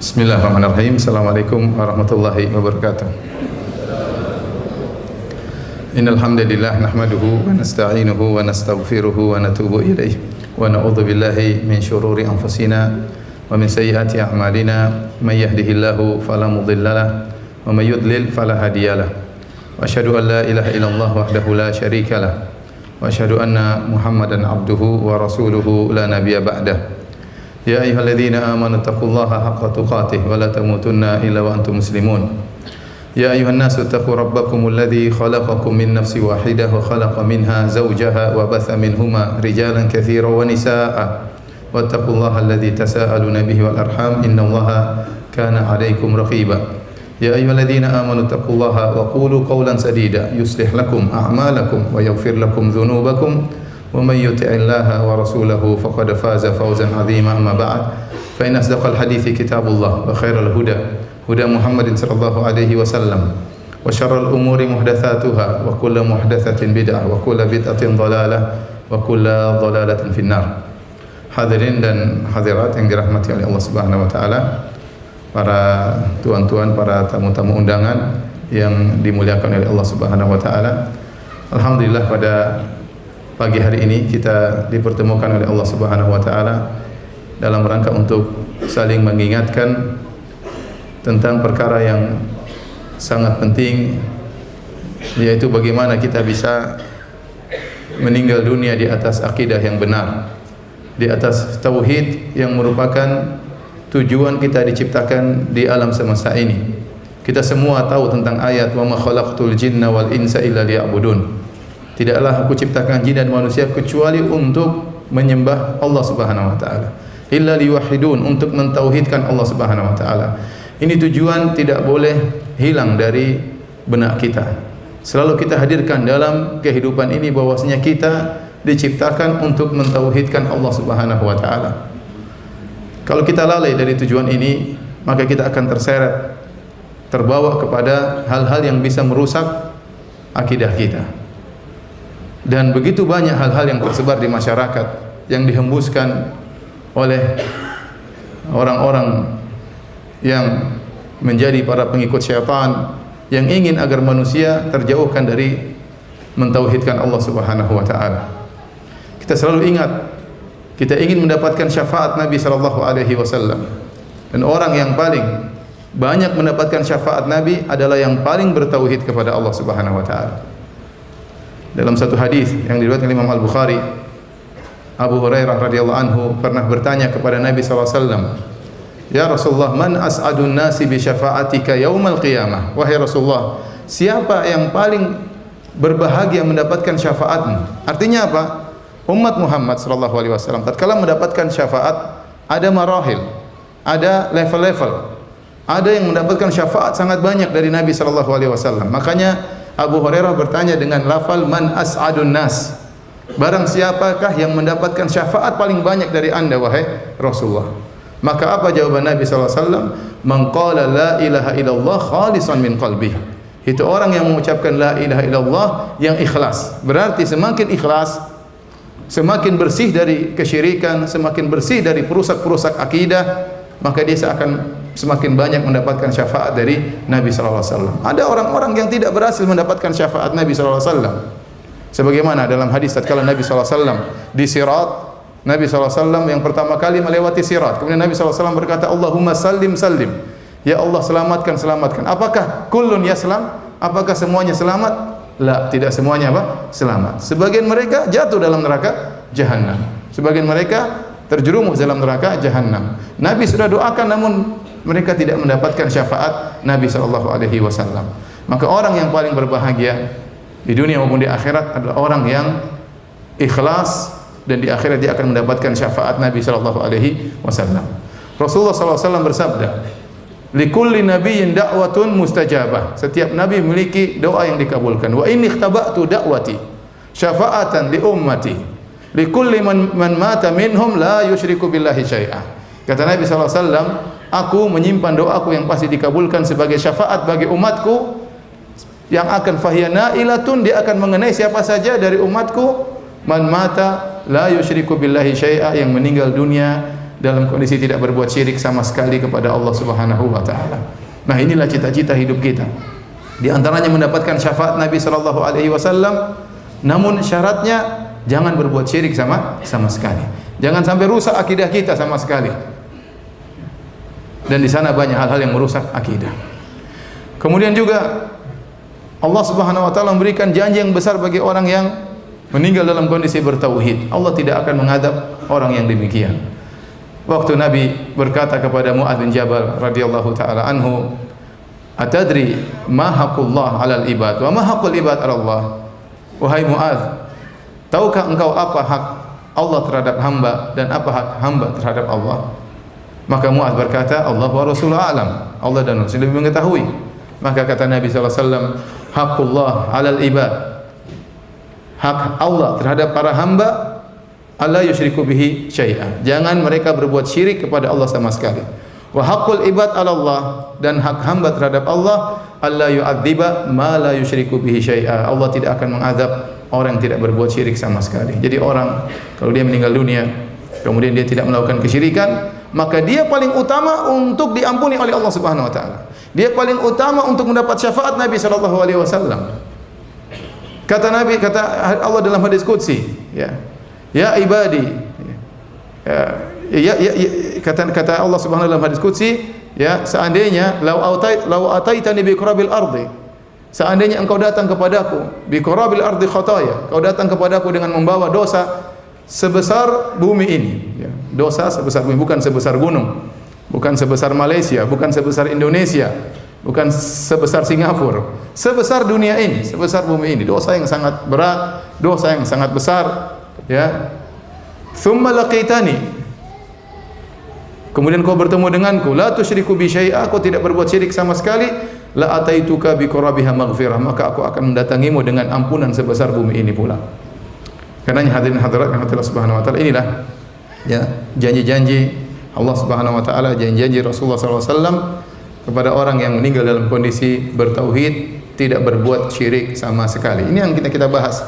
Bismillahirrahmanirrahim. Assalamualaikum warahmatullahi wabarakatuh. Innal hamdalillah nahmaduhu wa nasta'inuhu wa nastaghfiruhu wa natubu ilayh wa na'udzu billahi min shururi anfusina wa min sayyiati a'malina may yahdihillahu fala mudhillalah wa may yudlil fala hadiyalah. Wa asyhadu an la ilaha illallah wahdahu la syarikalah wa asyhadu anna Muhammadan abduhu wa rasuluhu la nabiyya ba'dah. Ya ayyuhalladzina amanu taqullaha haqqa tuqatih wa la tamutunna illa wa antum muslimun. Ya ayyuhan nasu taqu rabbakumul ladzi khalaqakum min nafsin wahidah wa khalaqa minha zawjaha wa batha minhuma rijalan katsiran wa nisaa'a. Wattaqullaha alladzi tasaaluna bihi wal arham innallaha kana 'alaikum raqiba. Ya ayyuhalladzina amanu taqullaha wa qulu qawlan sadida yuslih lakum a'malakum wa yaghfir lakum dhunubakum. ومن يطع الله ورسوله فقد فاز فوزا عظيما. أما بعد فإن أصدق الحديث كتاب الله وخير الهدى هدى محمد صلى الله عليه وسلم وشر الأمور محدثاتها وكل محدثة بدعة وكل بدعة ضلالة وكل ضلالة في النار. Hadirin dan hadirat yang dirahmati oleh Allah Subhanahu wa taala, para tuan-tuan, para tamu-tamu undangan yang dimuliakan oleh Allah Subhanahu wa taala. Alhamdulillah pada pagi hari ini kita dipertemukan oleh Allah Subhanahu wa taala dalam rangka untuk saling mengingatkan tentang perkara yang sangat penting, yaitu bagaimana kita bisa meninggal dunia di atas akidah yang benar, di atas tauhid yang merupakan tujuan kita diciptakan di alam semesta ini. Kita semua tahu tentang ayat wa ma khalaqtul jinna wal insa illa liya'budun. Tidaklah aku ciptakan jin dan manusia kecuali untuk menyembah Allah Subhanahu wa taala. Illa liwahidun, untuk mentauhidkan Allah Subhanahu wa taala. Ini tujuan tidak boleh hilang dari benak kita. Selalu kita hadirkan dalam kehidupan ini bahwasanya kita diciptakan untuk mentauhidkan Allah Subhanahu wa taala. Kalau kita lalai dari tujuan ini, maka kita akan terseret, terbawa kepada hal-hal yang bisa merusak akidah kita. Dan begitu banyak hal-hal yang tersebar di masyarakat yang dihembuskan oleh orang-orang yang menjadi para pengikut syaitan yang ingin agar manusia terjauhkan dari mentauhidkan Allah Subhanahu wa taala. Kita selalu ingat, kita ingin mendapatkan syafaat Nabi sallallahu alaihi wasallam. Dan orang yang paling banyak mendapatkan syafaat Nabi adalah yang paling bertauhid kepada Allah Subhanahu wa taala. Dalam satu hadis yang diriwayatkan Imam Al-Bukhari, Abu Hurairah radhiyallahu anhu pernah bertanya kepada Nabi SAW, "Ya Rasulullah, man as'adun nasi bi syafa'atika yaumal qiyamah?" Wahai Rasulullah, siapa yang paling berbahagia mendapatkan syafaatmu? Artinya apa? Umat Muhammad sallallahu alaihi wasallam tatkala mendapatkan syafaat ada marahil, ada level-level. Ada yang mendapatkan syafaat sangat banyak dari Nabi sallallahu alaihi wasallam. Makanya Abu Hurairah bertanya dengan lafal man as'adun nas. Barang siapakah yang mendapatkan syafaat paling banyak dari anda wahai Rasulullah? Maka apa jawaban Nabi sallallahu alaihi wasallam? Man qala la ilaha illallah khalisan min qalbihi. Itu orang yang mengucapkan la ilaha illallah yang ikhlas. Berarti semakin ikhlas, semakin bersih dari kesyirikan, semakin bersih dari perusak-perusak akidah, maka dia akan semakin banyak mendapatkan syafaat dari Nabi sallallahu alaihi wasallam. Ada orang-orang yang tidak berhasil mendapatkan syafaat Nabi sallallahu alaihi wasallam. Sebagaimana dalam hadis tatkala Nabi sallallahu alaihi wasallam di Sirat, Nabi sallallahu alaihi wasallam yang pertama kali melewati Sirat. Kemudian Nabi sallallahu alaihi wasallam berkata, "Allahumma sallim sallim." Ya Allah, selamatkan selamatkan. Apakah kullun yaslam? Apakah semuanya selamat? La, tidak semuanya apa? Selamat. Sebagian mereka jatuh dalam neraka Jahannam. Sebagian mereka terjerumus dalam neraka Jahannam. Nabi sudah doakan namun mereka tidak mendapatkan syafaat Nabi sallallahu alaihi wasallam. Maka orang yang paling berbahagia di dunia maupun di akhirat adalah orang yang ikhlas, dan di akhirat dia akan mendapatkan syafaat Nabi sallallahu alaihi wasallam. Rasulullah sallallahu alaihi wasallam bersabda, "Likulli nabiyyin da'watun mustajabah." Setiap nabi memiliki doa yang dikabulkan. "Wa inni ikhtaba'tu da'wati syafa'atan li ummati. Likulli man mata minhum la yusyriku billahi syai'ah." Kata Nabi sallallahu alaihi wasallam, aku menyimpan doaku yang pasti dikabulkan sebagai syafaat bagi umatku yang akan fahyana ilatun, dia akan mengenai siapa saja dari umatku man mata la yusyriku billahi syai'a, yang meninggal dunia dalam kondisi tidak berbuat syirik sama sekali kepada Allah Subhanahu wa taala. Nah, inilah cita-cita hidup kita. Di antaranya mendapatkan syafaat Nabi sallallahu alaihi wasallam, namun syaratnya jangan berbuat syirik sama sekali. Jangan sampai rusak akidah kita sama sekali. Dan di sana banyak hal-hal yang merusak akidah. Kemudian juga Allah Subhanahu wa taala memberikan janji yang besar bagi orang yang meninggal dalam kondisi bertauhid. Allah tidak akan mengadab orang yang demikian. Waktu Nabi berkata kepada Mu'adz bin Jabal radhiyallahu taala anhu, "Atadri ma haqqullah 'alal ibad wa ma haqqul ibad 'ala Allah?" Wahai Mu'adz, tahukah engkau apa hak Allah terhadap hamba dan apa hak hamba terhadap Allah? Maka Mu'adz berkata, Allah wa Rasulullah a'lam. Allah dan Rasul lebih mengetahui. Maka kata Nabi sallallahu alaihi wasallam, haqqullah 'alal ibad. Hak Allah terhadap para hamba, alla yusyriku bihi syai'an. Jangan mereka berbuat syirik kepada Allah sama sekali. Wa haqqul ibad 'ala Allah, dan hak hamba terhadap Allah, alla yu'adziba ma la yusyriku bihi syai'a. Allah tidak akan mengadab orang yang tidak berbuat syirik sama sekali. Jadi orang kalau dia meninggal dunia kemudian dia tidak melakukan kesyirikan, maka dia paling utama untuk diampuni oleh Allah Subhanahu wa taala. Dia paling utama untuk mendapat syafaat Nabi sallallahu alaihi wasallam. Kata Nabi, kata Allah dalam hadis qudsi, ya ibadi, kata Allah Subhanahu wa taala dalam hadis qudsi, seandainya lau ataitani bi qurabil ardi, seandainya engkau datang kepadaku bi qurabil ardi khataya, kau datang kepadaku dengan membawa dosa sebesar bumi ini, dosa sebesar bumi, bukan sebesar gunung, bukan sebesar Malaysia, bukan sebesar Indonesia, bukan sebesar Singapura, sebesar dunia ini, sebesar bumi ini, dosa yang sangat berat, dosa yang sangat besar, thumma laqitani, kemudian kau bertemu denganku, la tusyriku bi syai'a, kau tidak berbuat syirik sama sekali, la ataituka bi qurabiha maghfirah, maka aku akan mendatangimu dengan ampunan sebesar bumi ini pula. Karena hadirin hadirat yang Allah Subhanahu wa taala, inilah janji-janji Allah Subhanahu wa taala, janji-janji Rasulullah sallallahu alaihi wasallam kepada orang yang meninggal dalam kondisi bertauhid, tidak berbuat syirik sama sekali. Ini yang kita bahas.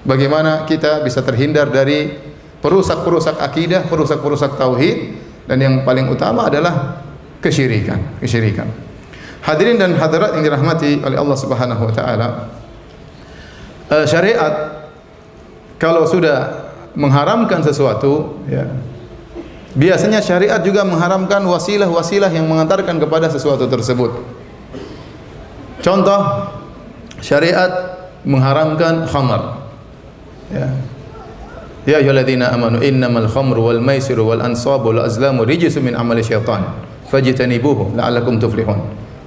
Bagaimana kita bisa terhindar dari perusak-perusak akidah, perusak-perusak tauhid, dan yang paling utama adalah kesyirikan. Hadirin dan hadirat yang dirahmati oleh Allah Subhanahu wa taala, syariat kalau sudah mengharamkan sesuatu, biasanya syariat juga mengharamkan wasilah-wasilah yang mengantarkan kepada sesuatu tersebut. Contoh, syariat mengharamkan khamar. Ya ayyuhalladzina amanu innamal khamru wal maisiru wal ansabu wal azlamu rijsun min amali syaitan fajtanibuhu la'allakum tuflihun.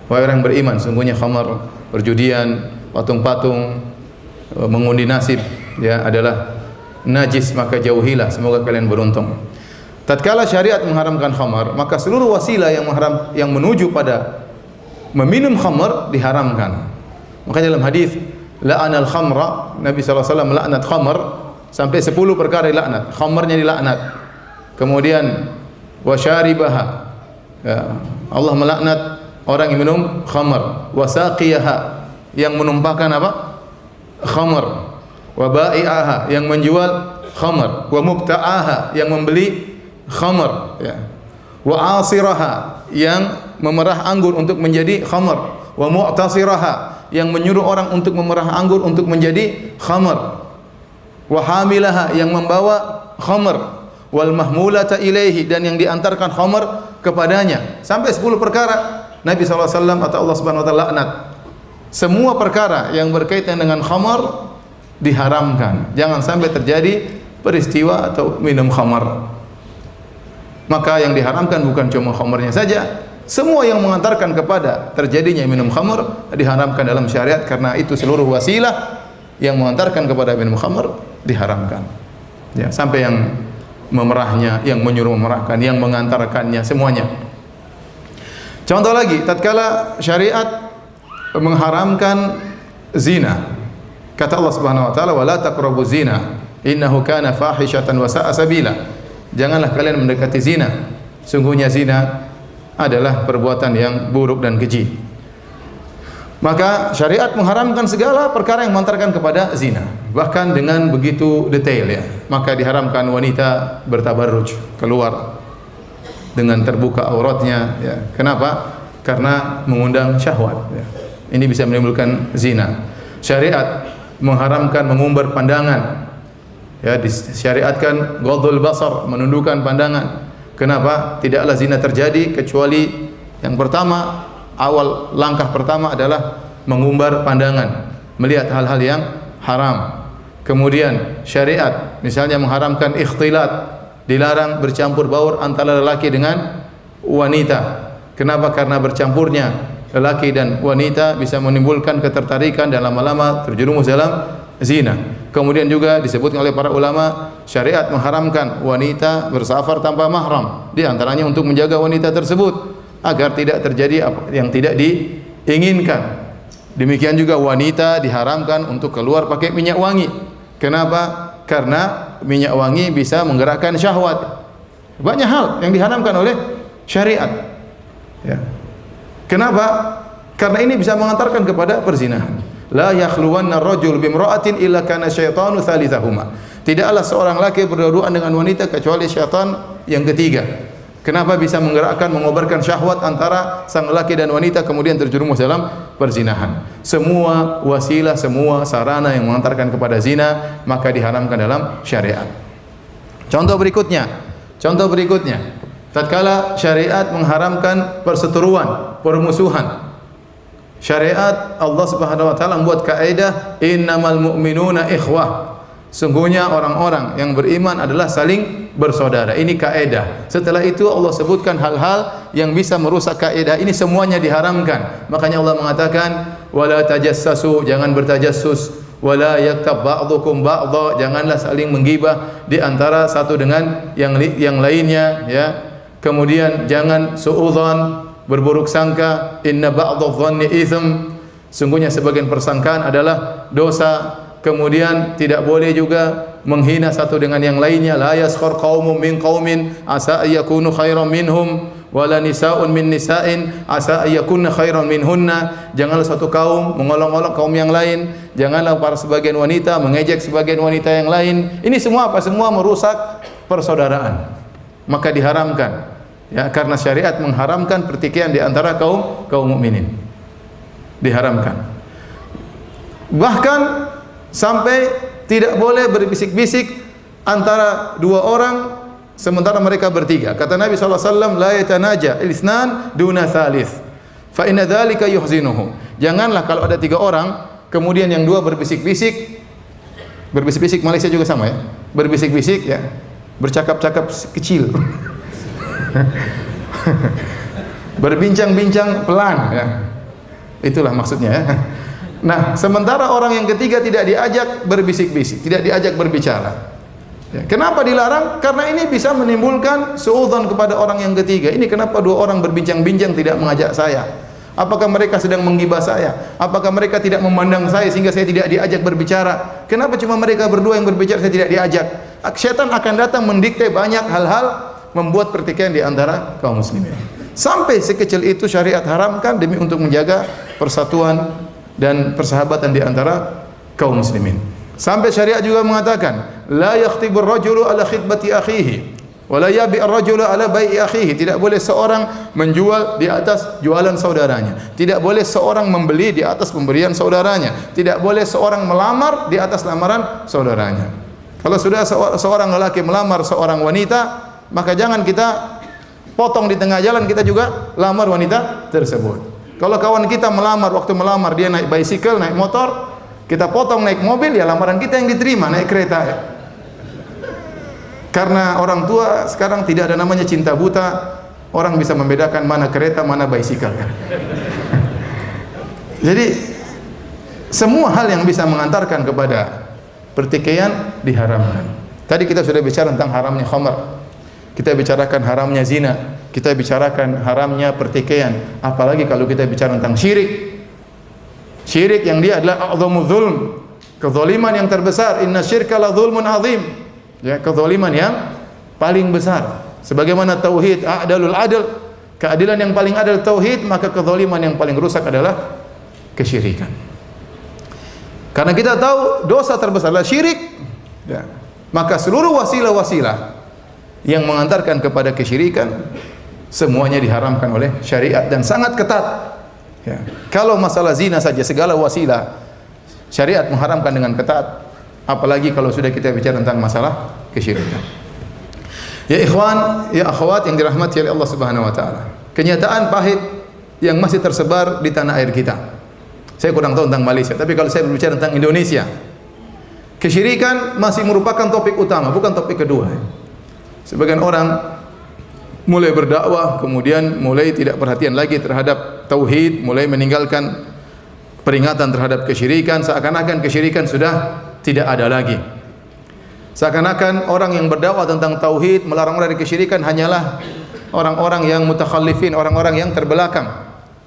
Wahai orang beriman, sungguhnya khamar, perjudian, patung-patung, mengundi nasib adalah najis, maka jauhilah, semoga kalian beruntung. Tatkala syariat mengharamkan khamar, maka seluruh wasilah yang menuju pada meminum khamar diharamkan. Makanya dalam hadis la'anal khamra, Nabi sallallahu alaihi wasallam melaknat khamar sampai 10 perkara dilaknat. Khamarnya dilaknat. Kemudian wasyaribaha, Allah melaknat orang yang minum khamar, wasaqiyaha, yang menumpahkan apa? Khamar. Wa bai'aha, yang menjual khamar, wa mubta'aha, yang membeli khamar, wa asiraha, yang memerah anggur untuk menjadi khamar, wa mu'tasiraha, yang menyuruh orang untuk memerah anggur untuk menjadi khamar, wa hamilaha, yang membawa khamar, wal mahmulata ilaihi, dan yang diantarkan khamar kepadanya. Sampai 10 perkara Nabi sallallahu alaihi wasallam atau Allah Subhanahu wa taala laknat. Semua perkara yang berkaitan dengan khamar diharamkan. Jangan sampai terjadi peristiwa atau minum khamar. Maka yang diharamkan bukan cuma khamarnya saja, semua yang mengantarkan kepada terjadinya minum khamar diharamkan dalam syariat, karena itu seluruh wasilah yang mengantarkan kepada minum khamar diharamkan. Sampai yang memerahnya, yang menyuruh memerahkan, yang mengantarkannya, semuanya. Contoh lagi, tatkala syariat mengharamkan zina, kata Allah Subhanahu wa taala, "Wala taqrabuz zina, innahu kana fahishatan wa sa'a sabila." Janganlah kalian mendekati zina. Sungguhnya zina adalah perbuatan yang buruk dan keji. Maka syariat mengharamkan segala perkara yang mengantarkan kepada zina, bahkan dengan begitu detail. Maka diharamkan wanita bertabarruj, keluar dengan terbuka auratnya, ya. Kenapa? Karena mengundang syahwat, ya. Ini bisa menimbulkan zina. Syariat mengharamkan mengumbar pandangan, ya. Disyariatkan ghadul basar, menundukkan pandangan. Kenapa? Tidaklah zina terjadi kecuali yang pertama, awal langkah pertama adalah mengumbar pandangan, melihat hal-hal yang haram. Kemudian syariat misalnya mengharamkan ikhtilat, dilarang bercampur baur antara lelaki dengan wanita. Kenapa? Karena bercampurnya lelaki dan wanita bisa menimbulkan ketertarikan dan lama-lama terjerumus dalam zina. Kemudian juga disebutkan oleh para ulama, syariat mengharamkan wanita bersafar tanpa mahram, di antaranya untuk menjaga wanita tersebut agar tidak terjadi apa yang tidak diinginkan. Demikian juga wanita diharamkan untuk keluar pakai minyak wangi. Kenapa? Karena minyak wangi bisa menggerakkan syahwat. Banyak hal yang diharamkan oleh syariat, ya. Kenapa? Karena ini bisa mengantarkan kepada perzinahan. La yakhluwanna ar-rajul bimra'atin illa kana syaitanu thalithahuma. Tidaklah seorang laki berdua-duaan dengan wanita kecuali syaitan yang ketiga. Kenapa bisa menggerakkan, mengobarkan syahwat antara sang laki dan wanita kemudian terjerumus dalam perzinahan? Semua wasilah, semua sarana yang mengantarkan kepada zina maka diharamkan dalam syariat. Contoh berikutnya, tatkala syariat mengharamkan perseteruan, permusuhan. Syariat Allah Subhanahu wa taala membuat kaidah innamal mu'minuna ikhwah. Sungguhnya orang-orang yang beriman adalah saling bersaudara. Ini kaidah. Setelah itu Allah sebutkan hal-hal yang bisa merusak kaidah ini, semuanya diharamkan. Makanya Allah mengatakan wala tajassasu, jangan bertajassus, wala yaktab ba'dukum ba'dha, janganlah saling menggibah di antara satu dengan yang lainnya, ya. Kemudian jangan suudzon, berburuk sangka, inna ba'dadh-dhanni itsm, sungguhnya sebagian persangkaan adalah dosa. Kemudian tidak boleh juga menghina satu dengan yang lainnya. La yaskhar qaumun min qaumin asa ayyakunu khairan minhum wala nisaa'un min nisa'in asa ayyakunna khairan minhunna. Janganlah satu kaum mengolok-olok kaum yang lain, janganlah para sebagian wanita mengejek sebagian wanita yang lain. Ini semua apa? Semua merusak persaudaraan. Maka diharamkan, ya, karena syariat mengharamkan pertikaian di antara kaum mukminin. Diharamkan. Bahkan sampai tidak boleh berbisik-bisik antara dua orang sementara mereka bertiga. Kata Nabi SAW, la yatanaja il-ithnan duna thalith fa inna dhalika yuhzinuhum. Janganlah kalau ada tiga orang kemudian yang dua berbisik-bisik Malaysia juga sama, ya, berbisik-bisik, ya, bercakap-cakap kecil berbincang-bincang pelan, ya. Itulah maksudnya, ya. Nah, sementara orang yang ketiga tidak diajak berbisik-bisik, tidak diajak berbicara. Ya, kenapa dilarang? Karena ini bisa menimbulkan suudzon kepada orang yang ketiga. Ini kenapa dua orang berbincang-bincang tidak mengajak saya? Apakah mereka sedang menggibah saya? Apakah mereka tidak memandang saya sehingga saya tidak diajak berbicara? Kenapa cuma mereka berdua yang berbicara, saya tidak diajak? Syaitan akan datang mendikte banyak hal-hal membuat pertikaian di antara kaum muslimin. Sampai sekecil itu syariat haramkan demi untuk menjaga persatuan dan persahabatan di antara kaum muslimin. Sampai syariat juga mengatakan la yakhtibur rajulu ala khitbati akhihi wa la yabi ar-rajulu ala bai'i akhihi. Tidak boleh seorang menjual di atas jualan saudaranya. Tidak boleh seorang membeli di atas pemberian saudaranya. Tidak boleh seorang melamar di atas lamaran saudaranya. Kalau sudah seorang lelaki melamar seorang wanita, maka jangan kita potong di tengah jalan kita juga lamar wanita tersebut. Kalau kawan kita melamar, waktu melamar dia naik bicycle, naik motor, kita potong naik mobil, ya lamaran kita yang diterima naik kereta, ya. Karena orang tua sekarang tidak ada namanya cinta buta, orang bisa membedakan mana kereta, mana bicycle, ya. Jadi semua hal yang bisa mengantarkan kepada pertikaian diharamkan. Tadi kita sudah bicara tentang haramnya khamar, kita bicarakan haramnya zina, kita bicarakan haramnya pertikaian. Apalagi kalau kita bicara tentang syirik. Syirik yang dia adalah a'dhamu dzulm, kezaliman yang terbesar. Inna syirka la dzulmun azim. Ya, kezaliman yang paling besar. Sebagaimana tauhid a'dalul adl, keadilan yang paling adil tauhid, maka kezaliman yang paling rusak adalah kesyirikan. Karena kita tahu dosa terbesar adalah syirik, ya. Maka seluruh wasilah-wasilah yang mengantarkan kepada kesyirikan Semuanya diharamkan oleh syariat dan sangat ketat. Ya. Kalau masalah zina saja segala wasilah syariat mengharamkan dengan ketat, apalagi kalau sudah kita bicara tentang masalah kesyirikan. Ya ikhwan, ya akhwat yang dirahmati oleh Allah Subhanahu wa taala. Kenyataan pahit yang masih tersebar di tanah air kita. Saya kurang tahu tentang Malaysia, tapi kalau saya berbicara tentang Indonesia, kesyirikan masih merupakan topik utama, bukan topik kedua. Sebagian orang mulai berdakwah, kemudian mulai tidak perhatian lagi terhadap tauhid, mulai meninggalkan peringatan terhadap kesyirikan, seakan-akan kesyirikan sudah tidak ada lagi. Seakan-akan orang yang berdakwah tentang tauhid, melarang dari kesyirikan hanyalah orang-orang yang mutakhallifin, orang-orang yang terbelakang,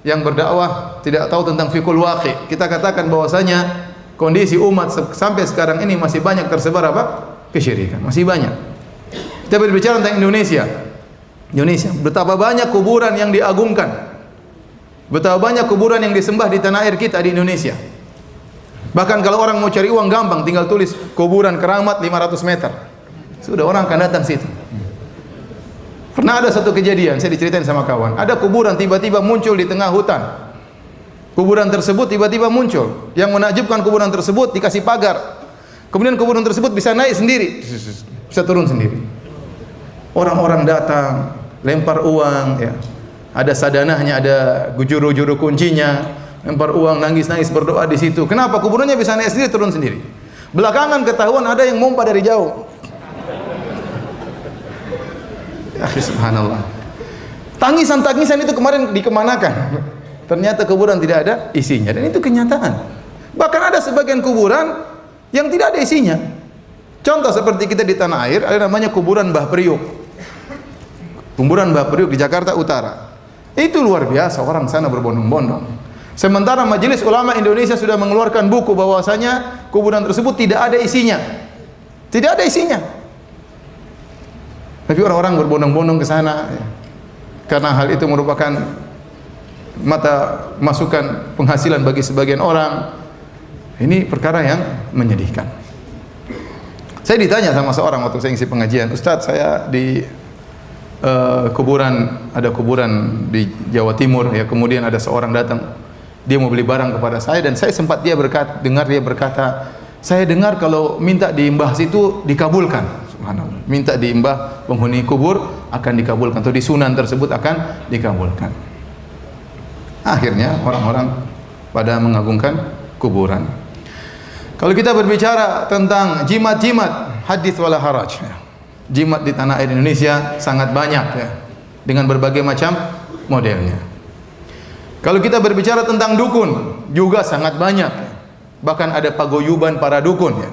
yang berdakwah tidak tahu tentang fiqhul waqi. Kita katakan bahwasanya kondisi umat sampai sekarang ini masih banyak tersebar apa? Kesyirikan, masih banyak. Kita berbicara tentang Indonesia. Indonesia, betapa banyak kuburan yang diagungkan. Betapa banyak kuburan yang disembah di tanah air kita di Indonesia. Bahkan kalau orang mau cari uang gampang, tinggal tulis kuburan keramat 500 meter. Sudah orang akan datang situ. Pernah ada satu kejadian, saya diceritain sama kawan. Ada kuburan tiba-tiba muncul di tengah hutan. Kuburan tersebut tiba-tiba muncul. Yang menakjubkan, kuburan tersebut dikasih pagar. Kemudian kuburan tersebut bisa naik sendiri, bisa turun sendiri. Orang-orang datang, lempar uang, ya. Ada sadanahnya, ada juru-juru kuncinya. Lempar uang, nangis-nangis berdoa di situ. Kenapa? Kuburannya bisa naik sendiri, turun sendiri. Belakangan ketahuan ada yang mompa dari jauh. Ya, subhanallah. Tangisan-tangisan itu kemarin dikemanakan? Ternyata kuburan tidak ada isinya, dan itu kenyataan. Bahkan ada sebagian kuburan yang tidak ada isinya. Contoh seperti kita di tanah air, ada namanya kuburan Mbah Priuk. Kuburan Mbah Priuk di Jakarta Utara. Itu luar biasa, orang sana berbondong-bondong. Sementara Majelis Ulama Indonesia sudah mengeluarkan buku bahwasanya kuburan tersebut tidak ada isinya. Tidak ada isinya. Tapi orang-orang berbondong-bondong ke sana, ya. Karena hal itu merupakan mata masukan penghasilan bagi sebagian orang. Ini perkara yang menyedihkan. Saya ditanya sama seorang waktu saya ngisi pengajian, "Ustadz, saya di kuburan, ada kuburan di Jawa Timur, ya, kemudian ada seorang datang, dia mau beli barang kepada saya, dan saya sempat dengar dia berkata, saya dengar kalau minta diimbah situ dikabulkan." Subhanallah. Minta diimbah penghuni kubur akan dikabulkan, atau di sunan tersebut akan dikabulkan. Akhirnya orang-orang pada mengagungkan kuburan. Kalau kita berbicara tentang jimat-jimat, hadits wala haraj, ya. Jimat di tanah air Indonesia sangat banyak, ya, dengan berbagai macam modelnya. Kalau kita berbicara tentang dukun, juga sangat banyak, ya. Bahkan ada paguyuban para dukun, ya.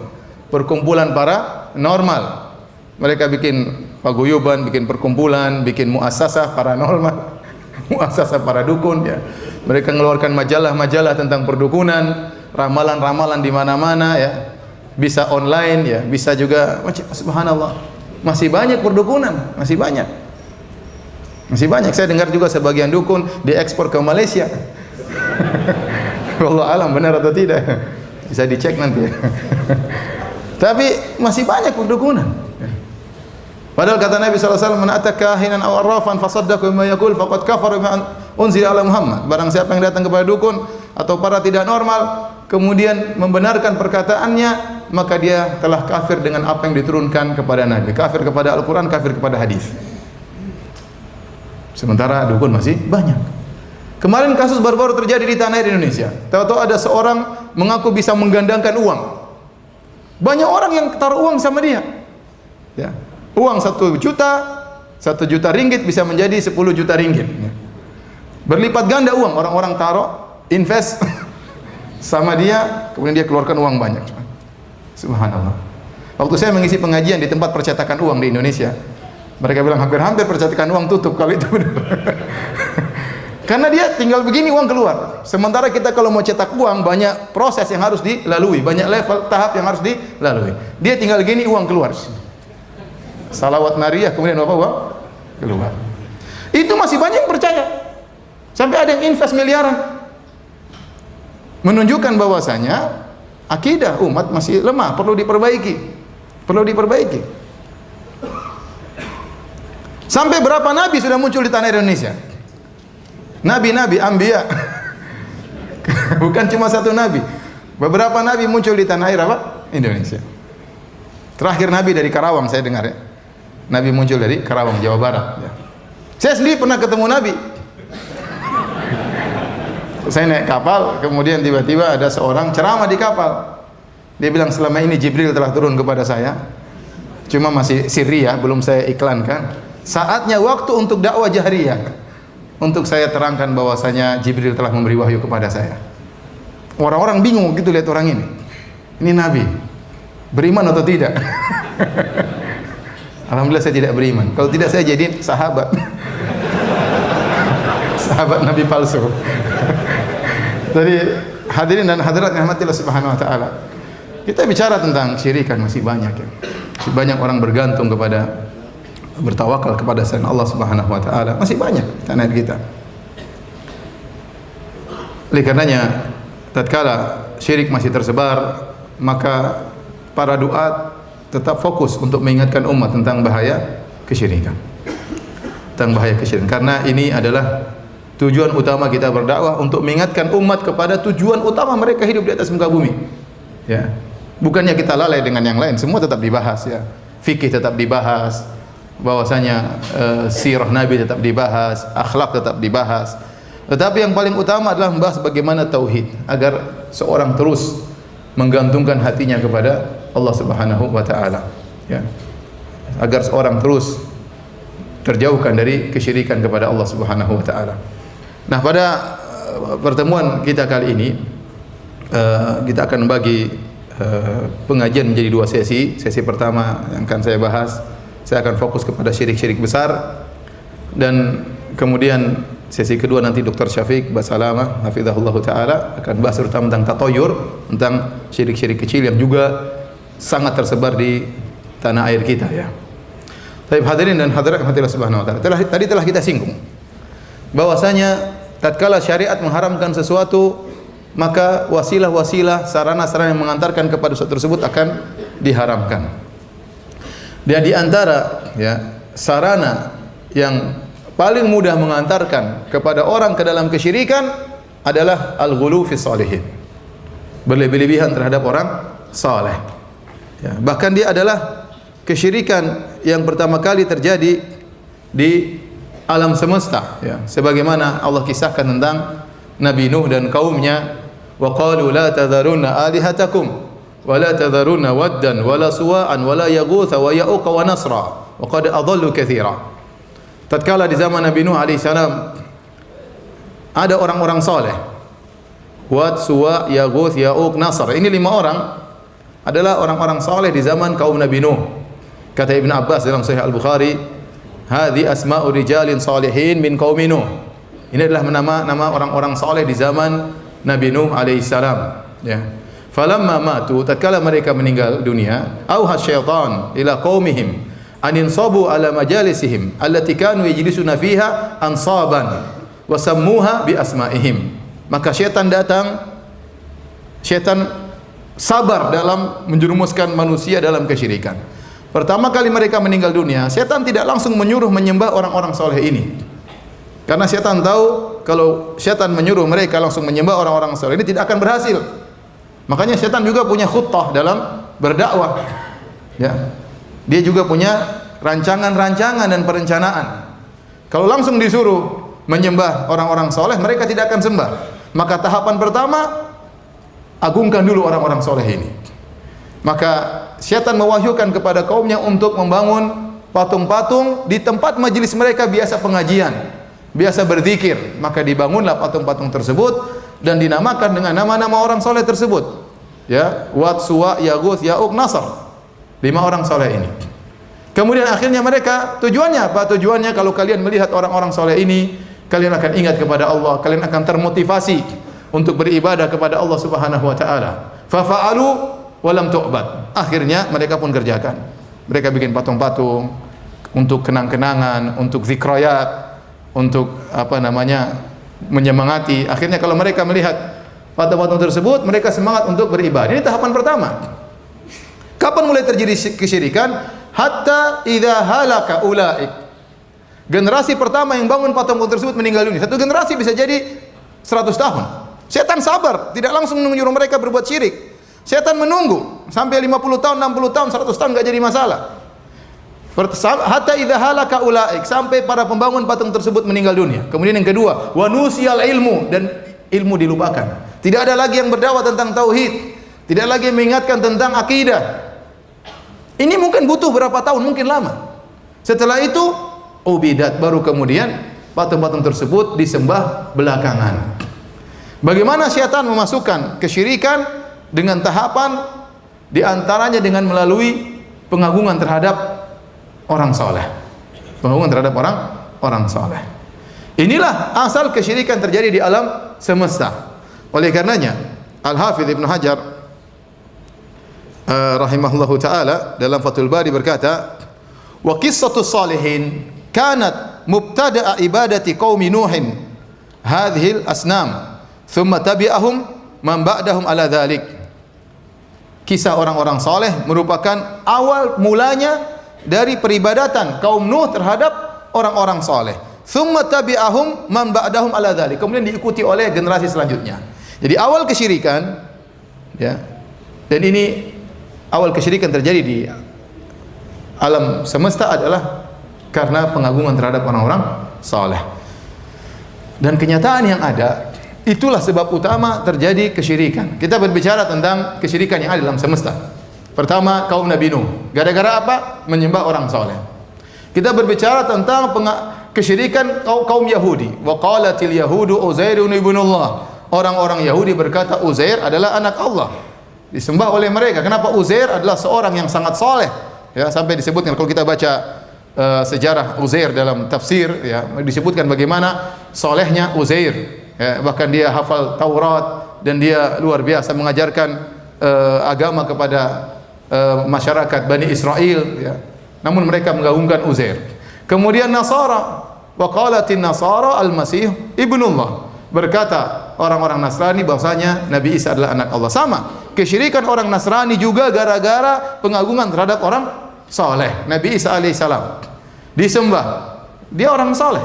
Perkumpulan para normal. Mereka bikin paguyuban, bikin perkumpulan, bikin muasasah paranormal, muasasah para dukun, ya. Mereka mengeluarkan majalah-majalah tentang perdukunan, ramalan-ramalan di mana-mana, ya. Bisa online, ya, bisa juga, subhanallah. Masih banyak perdukunan, masih banyak. Masih banyak. Saya dengar juga sebagian dukun diekspor ke Malaysia. Wallahu alam benar atau tidak, bisa dicek nanti, ya. Tapi masih banyak perdukunan. Padahal kata Nabi sallallahu alaihi wasallam, "Man ataka kahinan aw arrafan fasaddaqa bima yaqul faqad kafara bima unzila ala Muhammad." Barang siapa yang datang kepada dukun atau para tidak normal kemudian membenarkan perkataannya, maka dia telah kafir dengan apa yang diturunkan kepada Nabi. Kafir kepada Al-Qur'an, kafir kepada hadis. Sementara dukun masih banyak. Kemarin kasus baru-baru terjadi di tanah air Indonesia. Tahu-tahu ada seorang mengaku bisa menggandangkan uang. Banyak orang yang taruh uang sama dia. Ya. Uang 1 juta ringgit bisa menjadi 10 juta ringgit. Berlipat ganda uang, orang-orang taruh, invest sama dia, kemudian dia keluarkan uang banyak. Subhanallah. Waktu saya mengisi pengajian di tempat percetakan uang di Indonesia, mereka bilang hampir-hampir percetakan uang tutup kalau itu benar. Karena dia tinggal begini uang keluar. Sementara kita kalau mau cetak uang banyak proses yang harus dilalui, banyak level tahap yang harus dilalui. Dia tinggal gini uang keluar. Salawat nariyah kemudian apa uang keluar. Itu masih banyak yang percaya. Sampai ada yang invest miliaran. Menunjukkan bahwasanya akidah umat masih lemah, perlu diperbaiki. Perlu diperbaiki. Sampai berapa nabi sudah muncul di tanah Indonesia? Nabi-nabi, anbiya. Bukan cuma satu nabi. Beberapa nabi muncul di tanah air apa? Indonesia. Terakhir nabi dari Karawang saya dengar ya. Nabi muncul dari Karawang, Jawa Barat ya. Saya sendiri pernah ketemu nabi. Saya naik kapal, kemudian tiba-tiba ada seorang ceramah di kapal. Dia bilang, selama ini Jibril telah turun kepada saya, cuma masih sirri ya, belum saya iklankan. Saatnya waktu untuk dakwah jahriyah, untuk saya terangkan bahwasanya Jibril telah memberi wahyu kepada saya. Orang-orang bingung gitu lihat orang ini. Ini nabi, beriman atau tidak? Alhamdulillah saya tidak beriman. Kalau tidak saya jadi sahabat. Sahabat nabi palsu. Jadi hadirin dan hadirat yang rahmatillah subhanahu wa ta'ala, kita bicara tentang syirikan masih banyak ya. Masih banyak orang bergantung kepada, bertawakal kepada selain Allah subhanahu wa ta'ala. Masih banyak tanah kita. Oleh karenanya tatkala syirik masih tersebar, maka para duat tetap fokus untuk mengingatkan umat tentang bahaya kesyirikan. Tentang bahaya kesyirikan. Karena ini adalah tujuan utama kita berdakwah, untuk mengingatkan umat kepada tujuan utama mereka hidup di atas muka bumi. Ya. Bukannya kita lalai dengan yang lain, semua tetap dibahas ya. Fikih tetap dibahas, bahwasanya sirah Nabi tetap dibahas, akhlak tetap dibahas. Tetapi yang paling utama adalah membahas bagaimana tauhid, agar seorang terus menggantungkan hatinya kepada Allah Subhanahu wa taala. Ya. Agar seorang terus terjauhkan dari kesyirikan kepada Allah Subhanahu wa taala. Nah, pada pertemuan kita kali ini kita akan membagi pengajian menjadi dua sesi. Sesi pertama yang akan saya bahas, saya akan fokus kepada syirik-syirik besar, dan kemudian sesi kedua nanti Dr. Syafiq Basalama hafizahullah taala akan bahas terutama tentang tatoyur, tentang syirik-syirik kecil yang juga sangat tersebar di tanah air kita ya. Baik hadirin dan hadirat rahmatillah subhanahu wa taala. Tadi telah kita singgung bahwasanya tatkala syariat mengharamkan sesuatu, maka wasilah-wasilah, sarana-sarana yang mengantarkan kepada sesuatu tersebut akan diharamkan. Dan di antara ya sarana yang paling mudah mengantarkan kepada orang ke dalam kesyirikan adalah al-ghulu fi shalihin. Berlebih-lebihan terhadap orang saleh. Ya, bahkan dia adalah kesyirikan yang pertama kali terjadi di alam semesta ya, sebagaimana Allah kisahkan tentang Nabi Nuh dan kaumnya, wa qalu la tadharunna alihatakum wa la tadharunna waddan wa la suwa'an wa la yaghutha wa ya'uqa wa nasra wa qad adallu katsira. Tatkala di zaman Nabi Nuh alaihi salam ada orang-orang saleh, Wad, Suwa, Yaghuth, Ya'uq, Nasr. Ini 5 orang adalah orang-orang saleh di zaman kaum Nabi Nuh. Kata Ibn Abbas dalam Sahih Al-Bukhari, hadhi asma'u rijalin salihin min qaumi Nuh. Ini adalah nama-nama orang-orang saleh di zaman Nabi Nuh alaihi salam ya. Falamma matu, tatkala mereka meninggal dunia, auha syaitan ila qaumihim an insabu ala majalisihim allati kanu yajlisuna fiha ansaban wa sammuha bi asma'ihim. Maka syaitan datang, syaitan sabar dalam menjerumuskan manusia dalam kesyirikan. Pertama kali mereka meninggal dunia, setan tidak langsung menyuruh menyembah orang-orang soleh ini, karena setan tahu kalau setan menyuruh mereka langsung menyembah orang-orang soleh ini tidak akan berhasil. Makanya setan juga punya khutbah dalam berdakwah ya. Dia juga punya rancangan-rancangan dan perencanaan. Kalau langsung disuruh menyembah orang-orang soleh, mereka tidak akan sembah. Maka tahapan pertama, agungkan dulu orang-orang soleh ini. Maka syaitan mewahyukan kepada kaumnya untuk membangun patung-patung di tempat majelis mereka biasa pengajian, biasa berzikir. Maka dibangunlah patung-patung tersebut dan dinamakan dengan nama-nama orang soleh tersebut ya, Wad, Suwa, Yaghuth, Ya'uq, Nasr. 5 orang soleh ini. Kemudian akhirnya mereka, tujuannya apa? Tujuannya kalau kalian melihat orang-orang soleh ini, kalian akan ingat kepada Allah, kalian akan termotivasi untuk beribadah kepada Allah Subhanahu wa taala. Fa fa'alu walam tu'bad. Akhirnya mereka pun kerjakan. Mereka bikin patung-patung untuk kenang-kenangan, untuk zikrayat, untuk menyemangati. Akhirnya kalau mereka melihat patung-patung tersebut, mereka semangat untuk beribadah. Ini tahapan pertama. Kapan mulai terjadi kesyirikan? Hatta idza halaka ulaik. Generasi pertama yang bangun patung tersebut meninggal dunia. Satu generasi bisa jadi 100 tahun. Setan sabar, tidak langsung menyuruh mereka berbuat syirik. Setan menunggu sampai 50 tahun, 60 tahun, 100 tahun enggak jadi masalah. Hatta idza halaka ulaik, sampai para pembangun patung tersebut meninggal dunia. Kemudian yang kedua, wa nusiyal ilmu, dan ilmu dilupakan. Tidak ada lagi yang berdakwah tentang tauhid, tidak lagi mengingatkan tentang akidah. Ini mungkin butuh berapa tahun, mungkin lama. Setelah itu ubidat, baru kemudian patung-patung tersebut disembah belakangan. Bagaimana syaitan memasukkan kesyirikan dengan tahapan, di antaranya dengan melalui pengagungan terhadap orang saleh. Pengagungan terhadap orang saleh. Inilah asal kesyirikan terjadi di alam semesta. Oleh karenanya Al-Hafidz Ibnu Hajar rahimahullahu taala dalam Fathul Bari berkata, wa qissatus salihin kanat mubtada'a ibadati qaumi nuhin hadhil asnam thumma tabi'ahum man ba'dahum ala dhalik. Kisah orang-orang saleh merupakan awal mulanya dari peribadatan kaum Nuh terhadap orang-orang saleh. Thumma tabi'ahum man ba'dahum ala dhalik. Kemudian diikuti oleh generasi selanjutnya. Jadi awal kesyirikan, ya. Dan ini awal kesyirikan terjadi di alam semesta adalah karena pengagungan terhadap orang-orang saleh. Dan kenyataan yang ada, itulah sebab utama terjadi kesyirikan. Kita berbicara tentang kesyirikan yang ada dalam semesta. Pertama, kaum Nabi Nuh. Gara-gara apa? Menyembah orang saleh. Kita berbicara tentang kesyirikan kaum Yahudi. Wa qalatil yahudu Uzairun ibnullah. Orang-orang Yahudi berkata Uzair adalah anak Allah. Disembah oleh mereka. Kenapa? Uzair adalah seorang yang sangat saleh. Ya, sampai disebutkan kalau kita baca sejarah Uzair dalam tafsir, ya, disebutkan bagaimana solehnya Uzair. Ya, bahkan dia hafal Taurat dan dia luar biasa mengajarkan agama kepada masyarakat Bani Israel. Ya. Namun mereka mengagungkan Uzair. Kemudian Nasara, wa qalatin Nasara al-Masih ibnullah. Berkata orang-orang Nasrani bahwasanya Nabi Isa adalah anak Allah. Sama, kesyirikan orang Nasrani juga gara-gara pengagungan terhadap orang saleh. Nabi Isa alaihissalam disembah, dia orang saleh.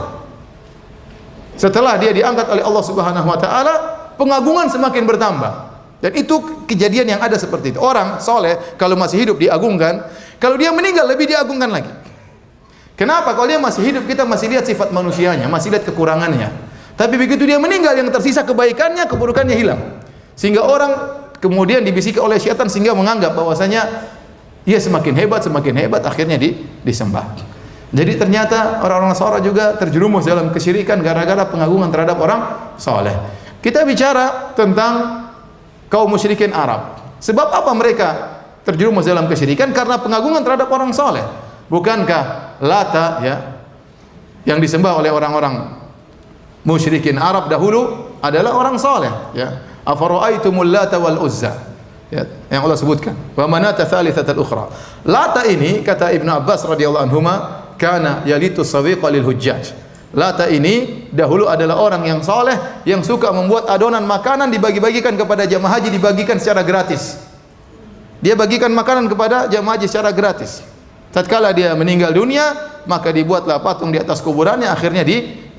Setelah dia diangkat oleh Allah Subhanahu wa taala, pengagungan semakin bertambah. Dan itu kejadian yang ada seperti itu. Orang saleh kalau masih hidup diagungkan, kalau dia meninggal lebih diagungkan lagi. Kenapa? Kalau dia masih hidup kita masih lihat sifat manusianya, masih lihat kekurangannya. Tapi begitu dia meninggal, yang tersisa kebaikannya, keburukannya hilang. Sehingga orang kemudian dibisiki oleh syaitan sehingga menganggap bahwasanya ia semakin hebat, akhirnya disembah. Jadi ternyata orang-orang saleh juga terjerumus dalam kesyirikan gara-gara pengagungan terhadap orang saleh. Kita bicara tentang kaum musyrikin Arab. Sebab apa mereka terjerumus dalam kesyirikan? Karena pengagungan terhadap orang saleh. Bukankah Lata, ya, yang disembah oleh orang-orang musyrikin Arab dahulu adalah orang saleh, ya. Afara'aitumul Lata wal Uzza, ya, yang Allah sebutkan. Wa manata tsalitsatul ukhra. Lata ini kata Ibnu Abbas radhiyallahu anhuma kana yalitu sawiqa lil hujjaj. Lata ini dahulu adalah orang yang saleh yang suka membuat adonan makanan dibagi-bagikan kepada jamaah haji, dibagikan secara gratis. Dia bagikan makanan kepada jamaah haji secara gratis. Tatkala dia meninggal dunia, maka dibuatlah patung di atas kuburannya, akhirnya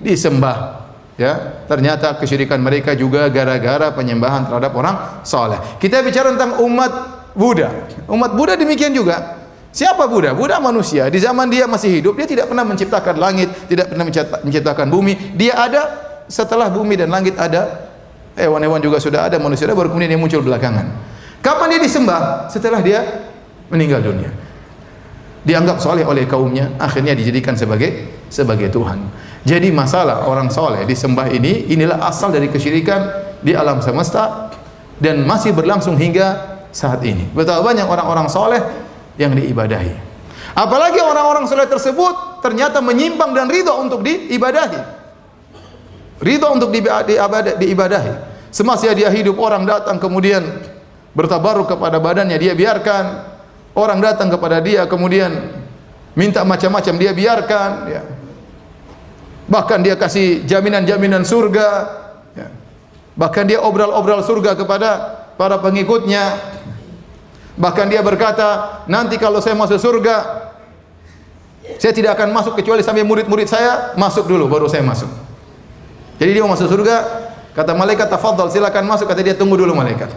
disembah. Ya, ternyata kesyirikan mereka juga gara-gara penyembahan terhadap orang saleh. Kita bicara tentang umat Buddha. Umat Buddha demikian juga. Siapa Buddha? Buddha manusia. Di zaman dia masih hidup, dia tidak pernah menciptakan langit, tidak pernah menciptakan bumi. Dia ada setelah bumi dan langit ada. Hewan-hewan juga sudah ada, manusia ada, baru kemudian dia muncul belakangan. Kapan dia disembah? Setelah dia meninggal dunia. Dianggap saleh oleh kaumnya, akhirnya dijadikan sebagai Tuhan. Jadi masalah orang saleh disembah inilah asal dari kesyirikan di alam semesta dan masih berlangsung hingga saat ini. Betapa banyak orang-orang saleh yang diibadahi. Apalagi orang-orang saleh tersebut ternyata menyimpang dan ridha untuk diibadahi. Ridha untuk diibadahi. Semasa dia hidup orang datang kemudian bertabaruk kepada badannya, dia biarkan. Orang datang kepada dia kemudian minta macam-macam, dia biarkan, ya. Bahkan dia kasih jaminan-jaminan surga, ya. Bahkan dia obral-obral surga kepada para pengikutnya. Bahkan dia berkata, nanti kalau saya masuk surga, Saya tidak akan masuk kecuali sampai murid-murid saya masuk dulu, baru saya masuk. Jadi dia mau masuk surga, kata malaikat, tafadhal, silakan masuk. Kata dia, tunggu dulu malaikat.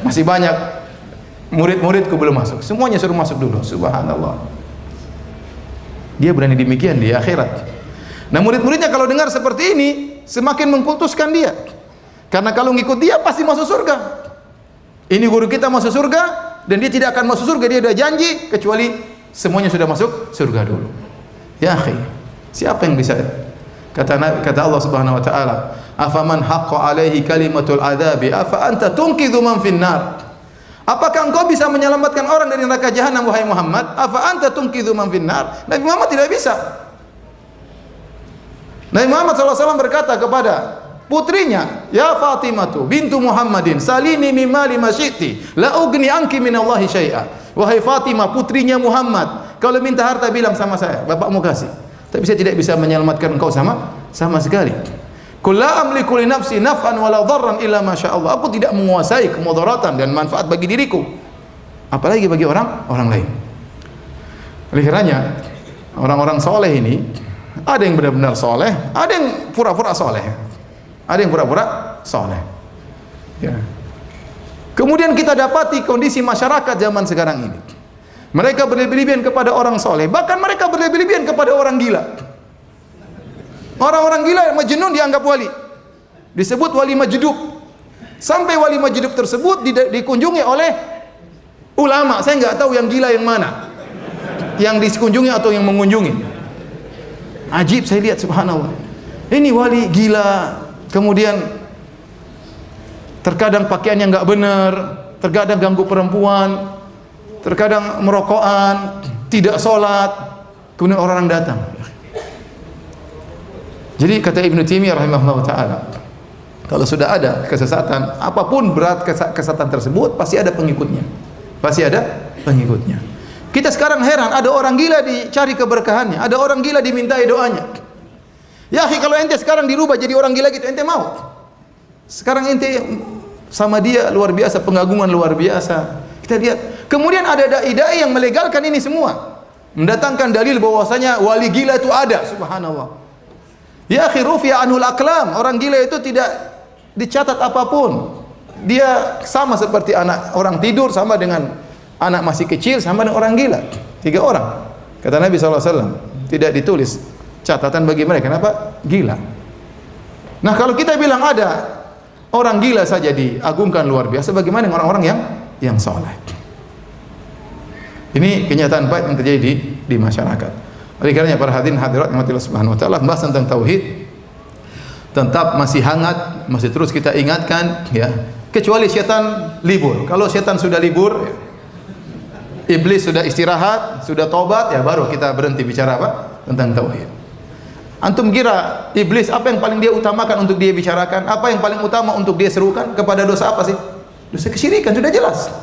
Masih banyak murid-muridku belum masuk. Semuanya suruh masuk dulu. Subhanallah. Dia berani demikian di akhirat. Nah, murid-muridnya kalau dengar seperti ini, semakin mengkultuskan dia. Karena kalau ngikut dia pasti masuk surga. Ini guru kita masuk surga, dan dia tidak akan masuk surga, dia sudah janji, kecuali semuanya sudah masuk surga dulu. Ya akhi, siapa yang bisa? Kata Allah Subhanahu wa taala, "Afaman haqqa alaihi kalimatul adzabi afa anta tunqidhu man finnar?" Apakah engkau bisa menyelamatkan orang dari neraka jahanam wahai Muhammad? Afa anta tunqidhu man finnar? Nabi Muhammad tidak bisa. Nabi Muhammad SAW berkata kepada putrinya, "Ya Fatimatu bintu Muhammadin, salini mimma lima syi'ti, la ugni anki minallahi syai'a." Wahai Fatimah, putrinya Muhammad, kalau minta harta bilang sama saya, bapakmu kasih. Tapi saya tidak bisa menyelamatkan engkau sama sekali. Qul la amliku li nafsi naf'an wala dharran illa ma syaa Allah. Aku tidak menguasai kemudaratan dan manfaat bagi diriku, apalagi bagi orang lain. Oleh karenanya, orang-orang soleh ini ada yang benar-benar soleh, ada yang pura-pura soleh. Ada yang pura-pura soleh. Ya. Kemudian kita dapati kondisi masyarakat zaman sekarang ini. Mereka berlebih-lebihan kepada orang soleh, bahkan mereka berlebih-lebihan kepada orang gila. Orang-orang gila yang majnun dianggap wali, disebut wali majdub. Sampai wali majdub tersebut dikunjungi oleh ulama. Saya nggak tahu yang gila yang mana, yang dikunjungi atau yang mengunjungi. Ajib, saya lihat, subhanallah. Ini wali gila, kemudian terkadang pakaiannya nggak benar, terkadang ganggu perempuan, terkadang merokokan, tidak sholat. Kemudian orang datang. Jadi kata Ibnu Taimiyah rahimahullah ta'ala, kalau sudah ada kesesatan, apapun berat kesesatan tersebut, pasti ada pengikutnya. Pasti ada pengikutnya. Kita sekarang heran, ada orang gila dicari keberkahannya, ada orang gila dimintai doanya. Ya akhi, kalau ente sekarang dirubah jadi orang gila gitu, ente mau? Sekarang ente sama dia luar biasa, pengagungan luar biasa. Kita lihat. Kemudian ada dai-dai yang melegalkan ini semua, mendatangkan dalil bahwasanya wali gila itu ada. Subhanallah. Ya akhi, rufi'a anhul aqlam. Orang gila itu tidak dicatat apapun. Dia sama seperti anak orang tidur, sama dengan anak masih kecil, sama dengan orang gila. 3 orang. Kata Nabi SAW, tidak ditulis catatan bagi mereka. Kenapa? Gila. Nah, kalau kita bilang ada orang gila saja diagungkan luar biasa, bagaimana dengan orang-orang yang soleh? Ini kenyataan pahit yang terjadi di masyarakat. Oleh karenanya para hadirin hadirat yang Allah Subhanahu wa taala, bahas tentang tauhid tetap masih hangat, masih terus kita ingatkan, ya. Kecuali setan libur. Kalau setan sudah libur, ya, iblis sudah istirahat, sudah tobat, ya baru kita berhenti bicara apa? Tentang tauhid. Antum kira iblis apa yang paling dia utamakan untuk dia bicarakan? Apa yang paling utama untuk dia serukan? Kepada dosa apa sih? Dosa kesyirikan, sudah jelas.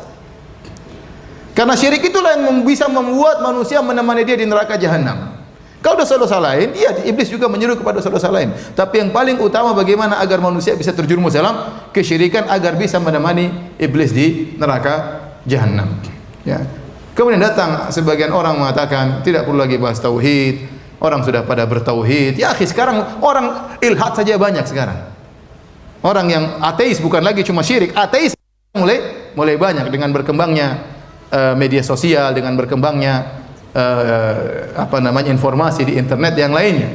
Karena syirik itulah yang bisa membuat manusia menemani dia di neraka jahanam. Kalau dosa-dosa lain, iya, iblis juga menyuruh kepada dosa-dosa lain. Tapi yang paling utama bagaimana agar manusia bisa terjerumus dalam kesyirikan agar bisa menemani iblis di neraka jahanam. Ya. Kemudian datang sebagian orang mengatakan tidak perlu lagi bahas tauhid. Orang sudah pada bertauhid. Ya akhi, sekarang orang ilhad saja banyak sekarang. Orang yang ateis, bukan lagi cuma syirik, ateis mulai banyak dengan berkembangnya media sosial, dengan berkembangnya informasi di internet yang lainnya.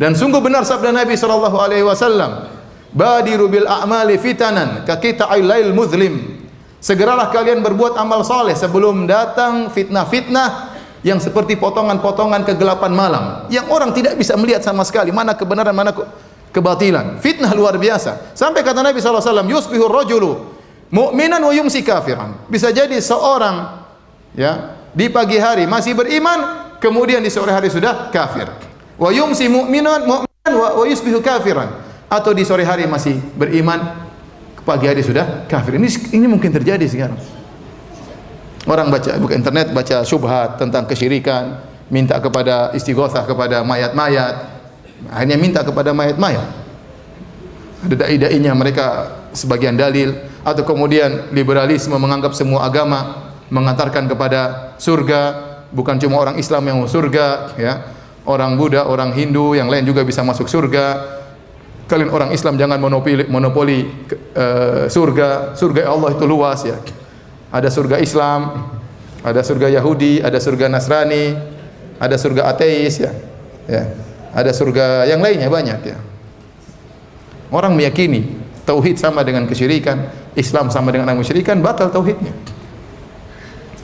Dan sungguh benar sabda Nabi sallallahu alaihi wasallam, "Badiru bil a'mali fitanan ka qita'il lail muzlim." Segeralah kalian berbuat amal saleh sebelum datang fitnah-fitnah yang seperti potongan-potongan kegelapan malam, yang orang tidak bisa melihat sama sekali mana kebenaran, mana kebatilan. Fitnah luar biasa. Sampai kata Nabi sallallahu alaihi wasallam, "Yusbihur rajulu mu'minan wa yumsi kafiran." Bisa jadi seorang, ya, di pagi hari masih beriman, kemudian di sore hari sudah kafir. Wa yumsi mu'minan wa yusbihu kafiran. Atau di sore hari masih beriman, pagi hari sudah kafir. Ini mungkin terjadi sekarang. Orang buka internet, baca syubhat tentang kesyirikan, minta kepada istighotsah kepada mayat-mayat. Akhirnya minta kepada mayat-mayat. Ada dai-dainya, mereka sebagian dalil, atau kemudian liberalisme menganggap semua agama mengantarkan kepada surga, bukan cuma orang Islam yang masuk surga, ya. Orang Buddha, orang Hindu, yang lain juga bisa masuk surga. Kalian orang Islam jangan monopoli surga. Surga Allah itu luas, ya. Ada surga Islam, ada surga Yahudi, ada surga Nasrani, ada surga ateis, ya. Ya. Ada surga yang lainnya banyak, ya. Orang meyakini tauhid sama dengan kesyirikan, Islam sama dengan kesyirikan, batal tauhidnya.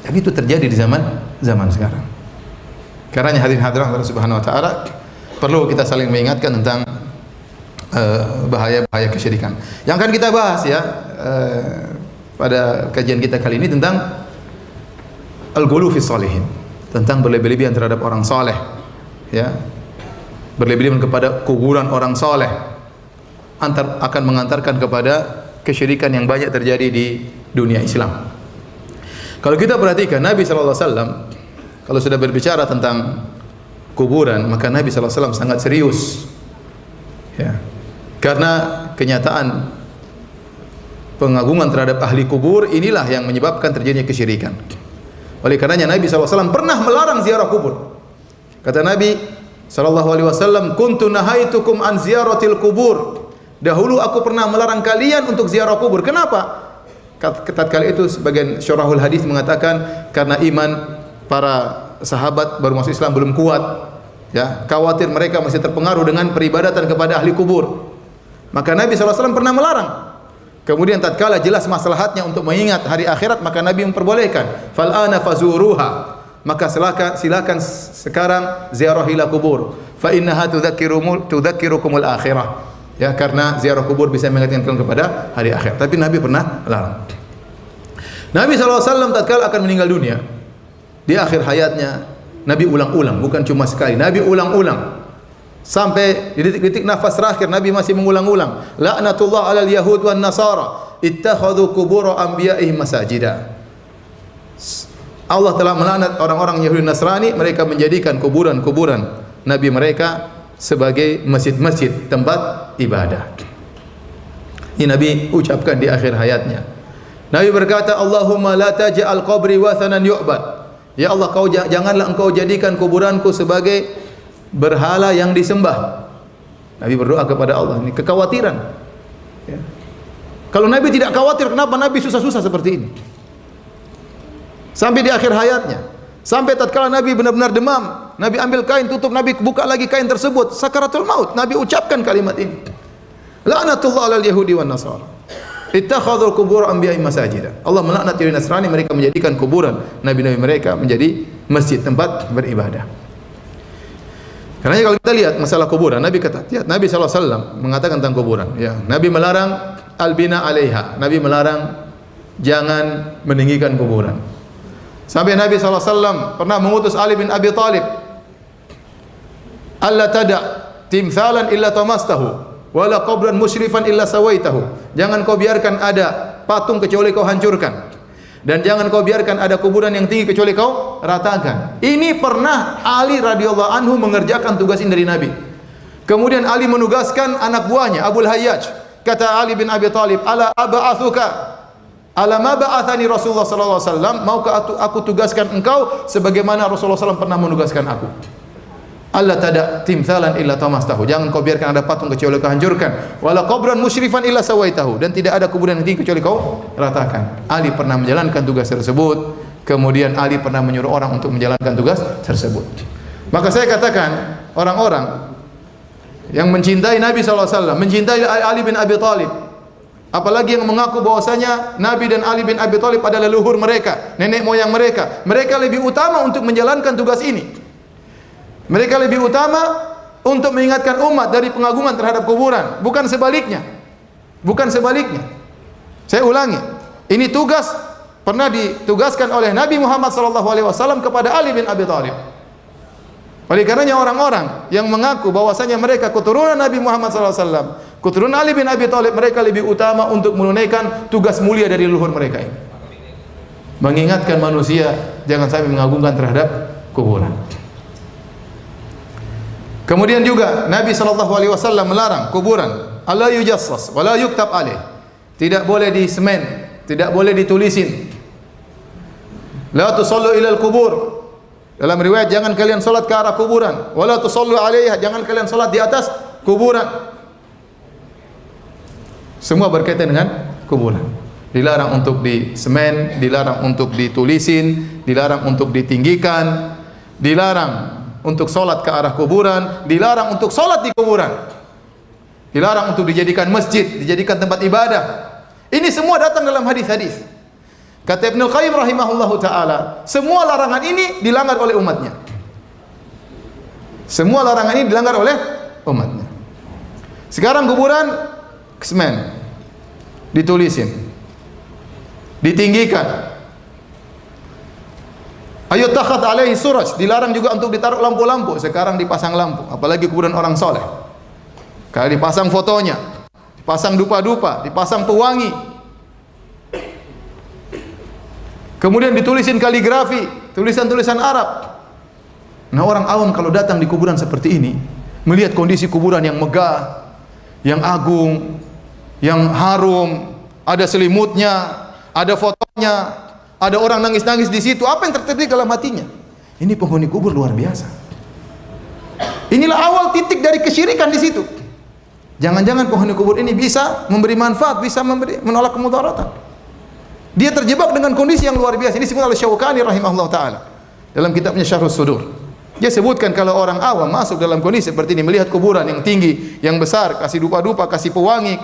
Dan itu terjadi di zaman sekarang. Karenanya hadirin hadirat Allah Subhanahu wa taala, perlu kita saling mengingatkan tentang bahaya-bahaya kesyirikan. Yang akan kita bahas, ya, pada kajian kita kali ini tentang al-ghulu fi shalihin, tentang berlebih-lebihan terhadap orang saleh, ya. Berlebih-lebihan kepada kuburan orang saleh akan mengantarkan kepada kesyirikan yang banyak terjadi di dunia Islam. Kalau kita perhatikan Nabi sallallahu alaihi wasallam kalau sudah berbicara tentang kuburan, maka Nabi sallallahu alaihi wasallam sangat serius. Ya. Karena kenyataan pengagungan terhadap ahli kubur inilah yang menyebabkan terjadinya kesyirikan. Oleh karenanya Nabi sallallahu alaihi wasallam pernah melarang ziarah kubur. Kata Nabi sallallahu alaihi wasallam, "Kuntu nahaitukum an ziyaratil kubur." Dahulu aku pernah melarang kalian untuk ziarah kubur. Kenapa? Tatkala itu sebagian syurahul hadis mengatakan karena iman para sahabat baru masuk Islam belum kuat, ya, khawatir mereka masih terpengaruh dengan peribadatan kepada ahli kubur. Maka Nabi SAW pernah melarang. Kemudian tatkala jelas maslahatnya untuk mengingat hari akhirat, maka Nabi memperbolehkan. Fal ana fazuruha. Maka silakan sekarang ziarahilah kubur. Fa innaha tudzakirukumul akhirah. Ya, karena ziarah kubur bisa mengingatkan kalian kepada hari akhir. Tapi Nabi pernah larang. Nabi SAW tatkala akan meninggal dunia, di akhir hayatnya, Nabi ulang-ulang, bukan cuma sekali. Nabi ulang-ulang. Sampai di detik-detik nafas terakhir, Nabi masih mengulang-ulang. La'natullah 'alal yahud wan nasara ittakhadhu qubur anbiya'ihim masajida. Allah telah melaknat orang-orang Yahudi Nasrani, mereka menjadikan kuburan-kuburan nabi mereka sebagai masjid-masjid, tempat ibadah. Ini Nabi ucapkan di akhir hayatnya. Nabi berkata, Allahumma la taj'al qabri wathanan yu'bad. Ya Allah, janganlah engkau jadikan kuburanku sebagai berhala yang disembah. Nabi berdoa kepada Allah. Ini kekhawatiran, ya. Kalau Nabi tidak khawatir, kenapa Nabi susah-susah seperti ini? Sampai di akhir hayatnya, sampai tatkala Nabi benar-benar demam, Nabi ambil kain tutup, Nabi buka lagi kain tersebut, sakaratul maut, Nabi ucapkan kalimat ini. La'natullah 'alal yahudi wan nasara ittakhadhul qubur anbiya'ihim masajida. Allah melaknat Yahudi Nasrani, mereka menjadikan kuburan nabi-nabi mereka menjadi masjid, tempat beribadah. Karena kalau kita lihat masalah kuburan, Nabi kata, ya, Nabi SAW mengatakan tentang kuburan, ya, Nabi melarang albina 'alaiha. Nabi melarang jangan meninggikan kuburan. Sampai Nabi SAW pernah mengutus Ali bin Abi Thalib, alla tada' timthalan illa tamastahu wala qabran musyrifan illa sawaitahu. Jangan kau biarkan ada patung kecuali kau hancurkan, dan jangan kau biarkan ada kuburan yang tinggi kecuali kau ratakan. Ini pernah Ali radhiyallahu anhu mengerjakan tugas ini dari Nabi. Kemudian Ali menugaskan anak buahnya Abul Hayyaj. Kata Ali bin Abi Thalib, ala aba'athuka ala ma ba'athani Rasulullah sallallahu alaihi wasallam, maukah aku tugaskan engkau sebagaimana Rasulullah SAW pernah menugaskan aku. Allah tada timthalan illa tamastahu. Jangan kau biarkan ada patung kecuali kau hancurkan. Wala qabran musyrifan illa sawaitahu. Dan tidak ada kuburan yang tinggi kecuali kau ratakan. Ali pernah menjalankan tugas tersebut. Kemudian Ali pernah menyuruh orang untuk menjalankan tugas tersebut. Maka saya katakan, orang-orang yang mencintai Nabi SAW, mencintai Ali bin Abi Thalib, apalagi yang mengaku bahwasanya Nabi dan Ali bin Abi Thalib adalah leluhur mereka, nenek moyang mereka, mereka lebih utama untuk menjalankan tugas ini. Mereka lebih utama untuk mengingatkan umat dari pengagungan terhadap kuburan, bukan sebaliknya. Bukan sebaliknya. Saya ulangi, ini tugas pernah ditugaskan oleh Nabi Muhammad SAW kepada Ali bin Abi Thalib. Oleh karenanya orang-orang yang mengaku bahwasanya mereka keturunan Nabi Muhammad SAW, keturunan Ali bin Abi Thalib, mereka lebih utama untuk menunaikan tugas mulia dari leluhur mereka ini, mengingatkan manusia jangan sampai mengagungkan terhadap kuburan. Kemudian juga Nabi SAW melarang kuburan, alla yujassas wa la yuktab alaih. Tidak boleh disemen, tidak boleh ditulisin. La tusallu ilal kubur Dalam riwayat, jangan kalian salat ke arah kuburan. Wala tusallu 'alaiha, jangan kalian salat di atas kuburan. Semua berkaitan dengan kuburan. Dilarang untuk disemen, dilarang untuk ditulisin, dilarang untuk ditinggikan, dilarang untuk salat ke arah kuburan, dilarang untuk salat di kuburan. Dilarang untuk dijadikan masjid, dijadikan tempat ibadah. Ini semua datang dalam hadis-hadis. Kata Ibnu Qayyim rahimahullahu taala, semua larangan ini dilanggar oleh umatnya. Semua larangan ini dilanggar oleh umatnya. Sekarang kuburan semen, ditulisin, ditinggikan. Ayo takhat alaihi suraj, dilarang juga untuk ditaruh lampu-lampu. Sekarang dipasang lampu, apalagi kuburan orang soleh. Kalau dipasang fotonya, dipasang dupa-dupa, dipasang pewangi. Kemudian ditulisin kaligrafi, tulisan-tulisan Arab. Nah, orang awam kalau datang di kuburan seperti ini, melihat kondisi kuburan yang megah, yang agung, yang harum, ada selimutnya, ada fotonya, ada orang nangis-nangis di situ, apa yang terjadi dalam hatinya? Ini penghuni kubur luar biasa. Inilah awal titik dari kesyirikan di situ. Jangan-jangan penghuni kubur ini bisa memberi manfaat, bisa menolak kemudaratan. Dia terjebak dengan kondisi yang luar biasa. Ini disebut oleh Syaukani rahimahullah taala dalam kitabnya Syarhus Sudur. Dia sebutkan kalau orang awam masuk dalam kondisi seperti ini, melihat kuburan yang tinggi, yang besar, kasih dupa-dupa, kasih pewangi,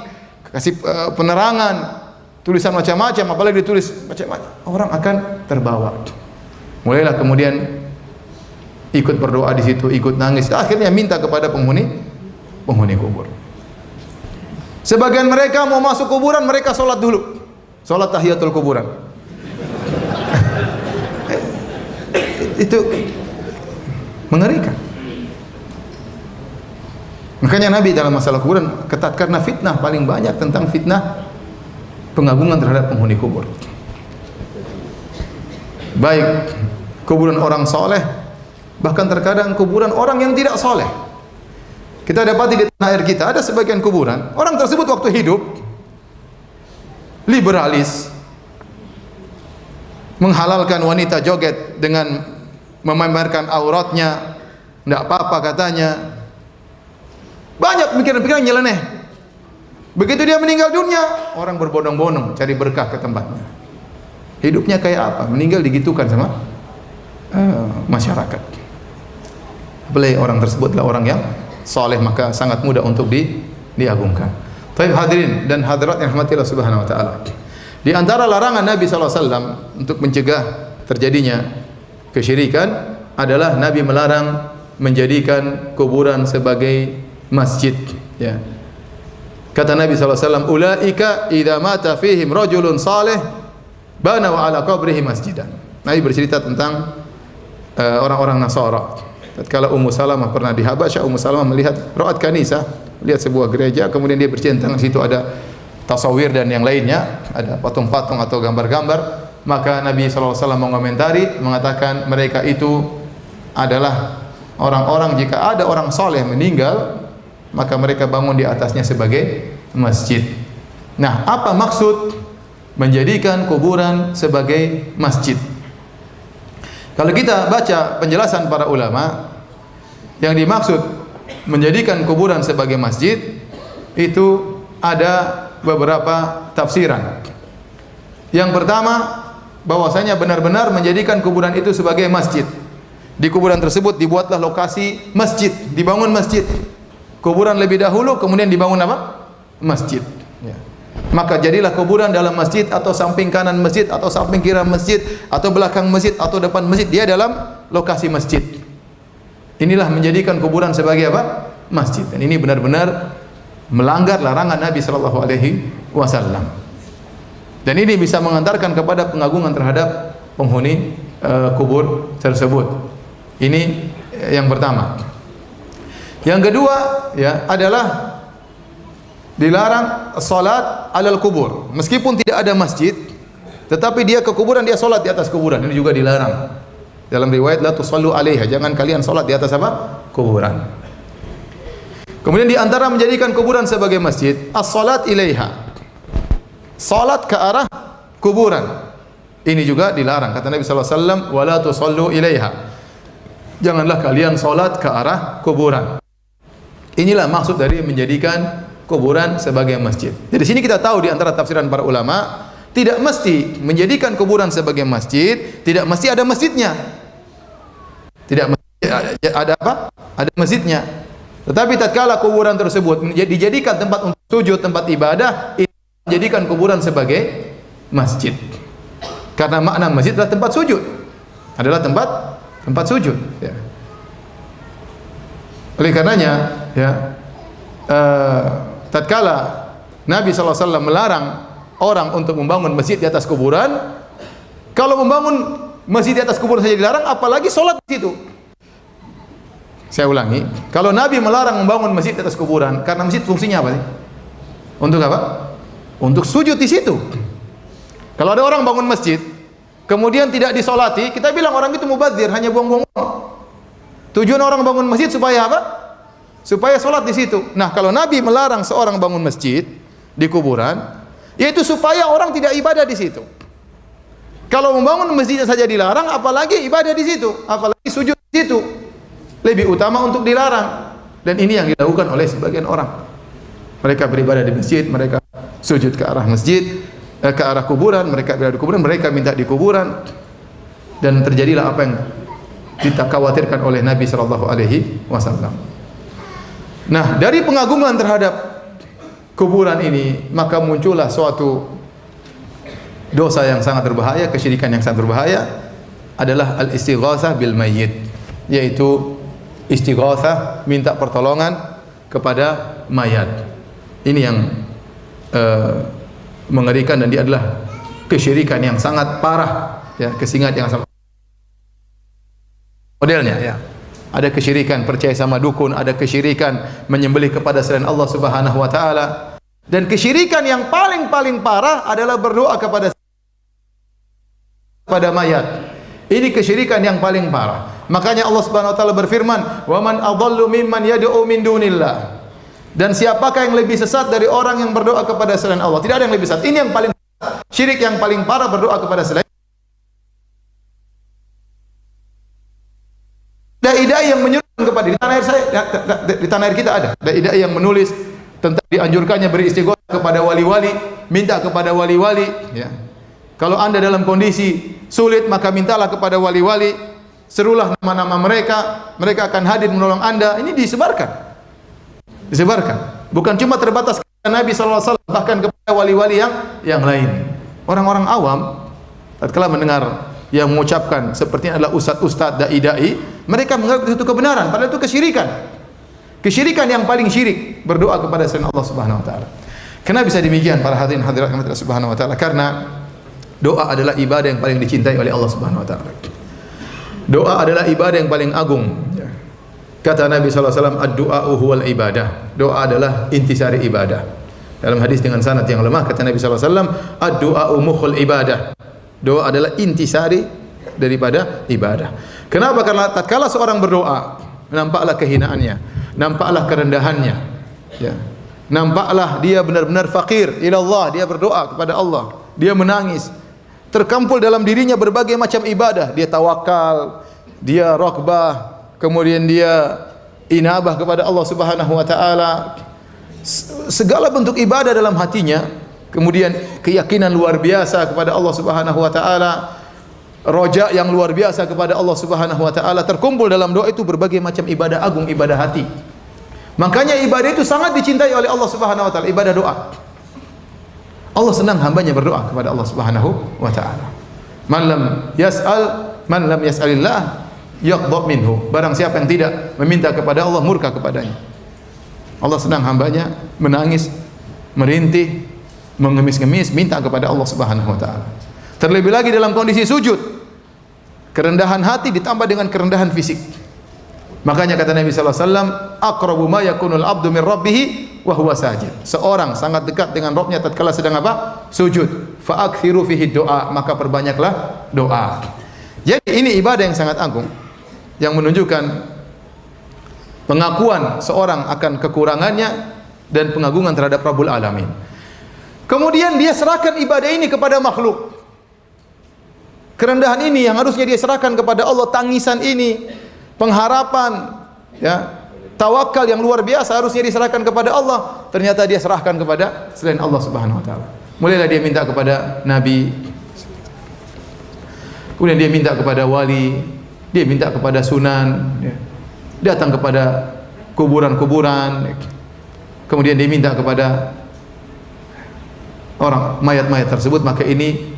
kasih penerangan, tulisan macam-macam, apalagi ditulis macam-macam, orang akan terbawa. Mulailah kemudian ikut berdoa di situ, ikut nangis, akhirnya minta kepada penghuni kubur. Sebagian mereka mau masuk kuburan, mereka sholat dulu, sholat tahiyatul kuburan. Itu mengerikan. Makanya Nabi dalam masalah kuburan ketat, karena fitnah paling banyak tentang fitnah pengagungan terhadap penghuni kubur. Baik kuburan orang soleh, bahkan terkadang kuburan orang yang tidak soleh. Kita dapati di tanah air kita ada sebagian kuburan, orang tersebut waktu hidup liberalis, menghalalkan wanita joget dengan memamerkan auratnya, tidak apa-apa katanya. Banyak pikiran-pikiran nyeleneh. Begitu dia meninggal dunia, orang berbondong-bondong cari berkah ke tempatnya. Hidupnya kayak apa? Meninggal digitukan sama masyarakat. Apalagi orang tersebutlah orang yang soleh, maka sangat mudah untuk diagungkan. Baik hadirin dan hadirat yang rahmatillah subhanahu wa ta'ala, di antara larangan Nabi SAW untuk mencegah terjadinya kesyirikan adalah Nabi melarang menjadikan kuburan sebagai masjid, ya. Kata Nabi SAW, ulaika idza mata fihim rajulun salih banaw ala qabrihi masjidan. Nabi bercerita tentang orang-orang Nasara. Tatkala Ummu Salamah pernah di Habasyah, Ummu Salamah melihat ra'at kanisah, lihat sebuah gereja, kemudian dia bercerita tentang situ ada tasawir dan yang lainnya, ada patung-patung atau gambar-gambar. Maka Nabi SAW mengomentari, mengatakan mereka itu adalah orang-orang, jika ada orang soleh meninggal, maka mereka bangun di atasnya sebagai masjid. Nah, apa maksud menjadikan kuburan sebagai masjid? Kalau kita baca penjelasan para ulama, yang dimaksud menjadikan kuburan sebagai masjid itu ada beberapa tafsiran. Yang pertama, bahwasanya benar-benar menjadikan kuburan itu sebagai masjid. Di kuburan tersebut dibuatlah lokasi masjid, dibangun masjid. Kuburan lebih dahulu, kemudian dibangun apa? Masjid. Ya. Maka jadilah kuburan dalam masjid, atau samping kanan masjid, atau samping kiri masjid, atau belakang masjid, atau depan masjid. Dia dalam lokasi masjid. Inilah menjadikan kuburan sebagai apa? Masjid. Dan ini benar-benar melanggar larangan Nabi sallallahu alaihi wasallam. Dan ini bisa mengantarkan kepada pengagungan terhadap penghuni kubur tersebut. Ini yang pertama. Yang kedua, ya, adalah dilarang salat alal kubur. Meskipun tidak ada masjid, tetapi dia ke kuburan, dia salat di atas kuburan. Ini juga dilarang. Dalam riwayat la tusallu alaiha, jangan kalian salat di atas apa? Kuburan. Kemudian di antara menjadikan kuburan sebagai masjid, as-salat ilaiha. Salat ke arah kuburan. Ini juga dilarang. Kata Nabi sallallahu alaihi wasallam, "Wala tusallu ilaiha." Janganlah kalian salat ke arah kuburan. Inilah maksud dari menjadikan kuburan sebagai masjid. Jadi sini kita tahu di antara tafsiran para ulama, tidak mesti menjadikan kuburan sebagai masjid, tidak mesti ada masjidnya. Tidak mesti ada apa? Ada masjidnya. Tetapi tatkala kuburan tersebut dijadikan tempat untuk sujud, tempat ibadah, itu menjadikan kuburan sebagai masjid. Karena makna masjid adalah tempat sujud. Adalah tempat sujud, ya. Oleh karenanya, ya, tatkala Nabi SAW melarang orang untuk membangun masjid di atas kuburan, kalau membangun masjid di atas kuburan saja dilarang, apalagi sholat di situ. Saya ulangi, kalau Nabi melarang membangun masjid di atas kuburan, karena masjid fungsinya apa sih? Untuk apa? Untuk sujud di situ. Kalau ada orang bangun masjid, kemudian tidak disolati, kita bilang orang itu mubadzir, hanya buang-buang uang. Tujuan orang bangun masjid supaya apa? Supaya sholat di situ. Nah, kalau Nabi melarang seorang bangun masjid di kuburan, yaitu supaya orang tidak ibadah di situ. Kalau membangun masjidnya saja dilarang, apalagi ibadah di situ, apalagi sujud di situ. Lebih utama untuk dilarang. Dan ini yang dilakukan oleh sebagian orang. Mereka beribadah di masjid, mereka sujud ke arah masjid, ke arah kuburan, mereka beribadah di kuburan, mereka minta di kuburan, dan terjadilah apa yang kita khawatirkan oleh Nabi sallallahu alaihi wasallam. Nah, dari pengagungan terhadap kuburan ini, maka muncullah suatu dosa yang sangat berbahaya, kesyirikan yang sangat berbahaya, adalah al-istighatsah bil mayyit, yaitu istighatsah, minta pertolongan kepada mayat. Ini yang mengerikan, dan dia adalah kesyirikan yang sangat parah, ya, kesingat yang sangat modelnya, ya. Ada kesyirikan percaya sama dukun, ada kesyirikan menyembelih kepada selain Allah Subhanahu wa taala. Dan kesyirikan yang paling parah adalah berdoa kepada mayat. Ini kesyirikan yang paling parah. Makanya Allah Subhanahu wa taala berfirman, "Wa man adallu mimman yad'u min dunillah." Dan siapakah yang lebih sesat dari orang yang berdoa kepada selain Allah? Tidak ada yang lebih sesat. Ini yang paling syirik yang paling parah, berdoa kepada selain. Dai-dai yang menyuruh kepada, di tanah air saya, di tanah air kita ada dai-dai yang menulis tentang dianjurkannya beristighatsah kepada wali-wali, minta kepada wali-wali, ya. Kalau Anda dalam kondisi sulit, maka mintalah kepada wali-wali, serulah nama-nama mereka, mereka akan hadir menolong Anda. Ini disebarkan. Bukan cuma terbatas kepada Nabi sallallahu alaihi wasallam, bahkan kepada wali-wali yang lain. Orang-orang awam tatkala mendengar yang mengucapkan seperti adalah ustaz-ustaz, dai-dai, mereka menganggap itu kebenaran, padahal itu kesyirikan. Kesyirikan yang paling syirik, berdoa kepada selain Allah Subhanahu wa taala. Kenapa bisa demikian para hadirin hadirat Allah Subhanahu wa taala? Karena doa adalah ibadah yang paling dicintai oleh Allah Subhanahu wa taala. Doa adalah ibadah yang paling agung. Kata Nabi sallallahu alaihi wasallam, ad-du'a'u huwal ibadah. Doa adalah intisari ibadah. Dalam hadis dengan sanad yang lemah kata Nabi sallallahu alaihi wasallam, ad-du'a'u mukhul ibadah. Doa adalah intisari daripada ibadah. Kenapa? Karena tatkala seorang berdoa, nampaklah kehinaannya, nampaklah kerendahannya, ya. Nampaklah dia benar-benar fakir ila Allah, dia berdoa kepada Allah, dia menangis. Terkampul dalam dirinya berbagai macam ibadah, dia tawakal, dia rokbah, kemudian dia inabah kepada Allah Subhanahu wa taala. Segala bentuk ibadah dalam hatinya, kemudian keyakinan luar biasa kepada Allah Subhanahu wa taala, roja yang luar biasa kepada Allah Subhanahu wa taala, terkumpul dalam doa itu berbagai macam ibadah agung, ibadah hati. Makanya ibadah itu sangat dicintai oleh Allah Subhanahu wa taala, ibadah doa. Allah senang hambanya berdoa kepada Allah Subhanahu wa taala. Man lam yas'alillah yaghdab minhu. Barang siapa yang tidak meminta kepada Allah, murka kepadanya. Allah senang hambanya menangis, merintih, mengemis-ngemis, minta kepada Allah Subhanahu wa taala. Terlebih lagi dalam kondisi sujud, kerendahan hati ditambah dengan kerendahan fisik. Makanya kata Nabi sallallahu alaihi wasallam, aqrabu ma yakunul abdu min rabbih wa huwa sajid. Seorang sangat dekat dengan Rabbnya tatkala sedang apa? Sujud. Fa aktsiru fihi doa, maka perbanyaklah doa. Jadi ini ibadah yang sangat agung, yang menunjukkan pengakuan seorang akan kekurangannya dan pengagungan terhadap Rabbul Alamin. Kemudian dia serahkan ibadah ini kepada makhluk. Kerendahan ini yang harusnya dia serahkan kepada Allah, tangisan ini pengharapan, ya, tawakal yang luar biasa harusnya diserahkan kepada Allah, ternyata dia serahkan kepada selain Allah Subhanahu wa taala. Mulailah dia minta kepada nabi, kemudian dia minta kepada wali, dia minta kepada sunan, ya, datang kepada kuburan-kuburan, kemudian dia minta kepada orang mayat-mayat tersebut, maka ini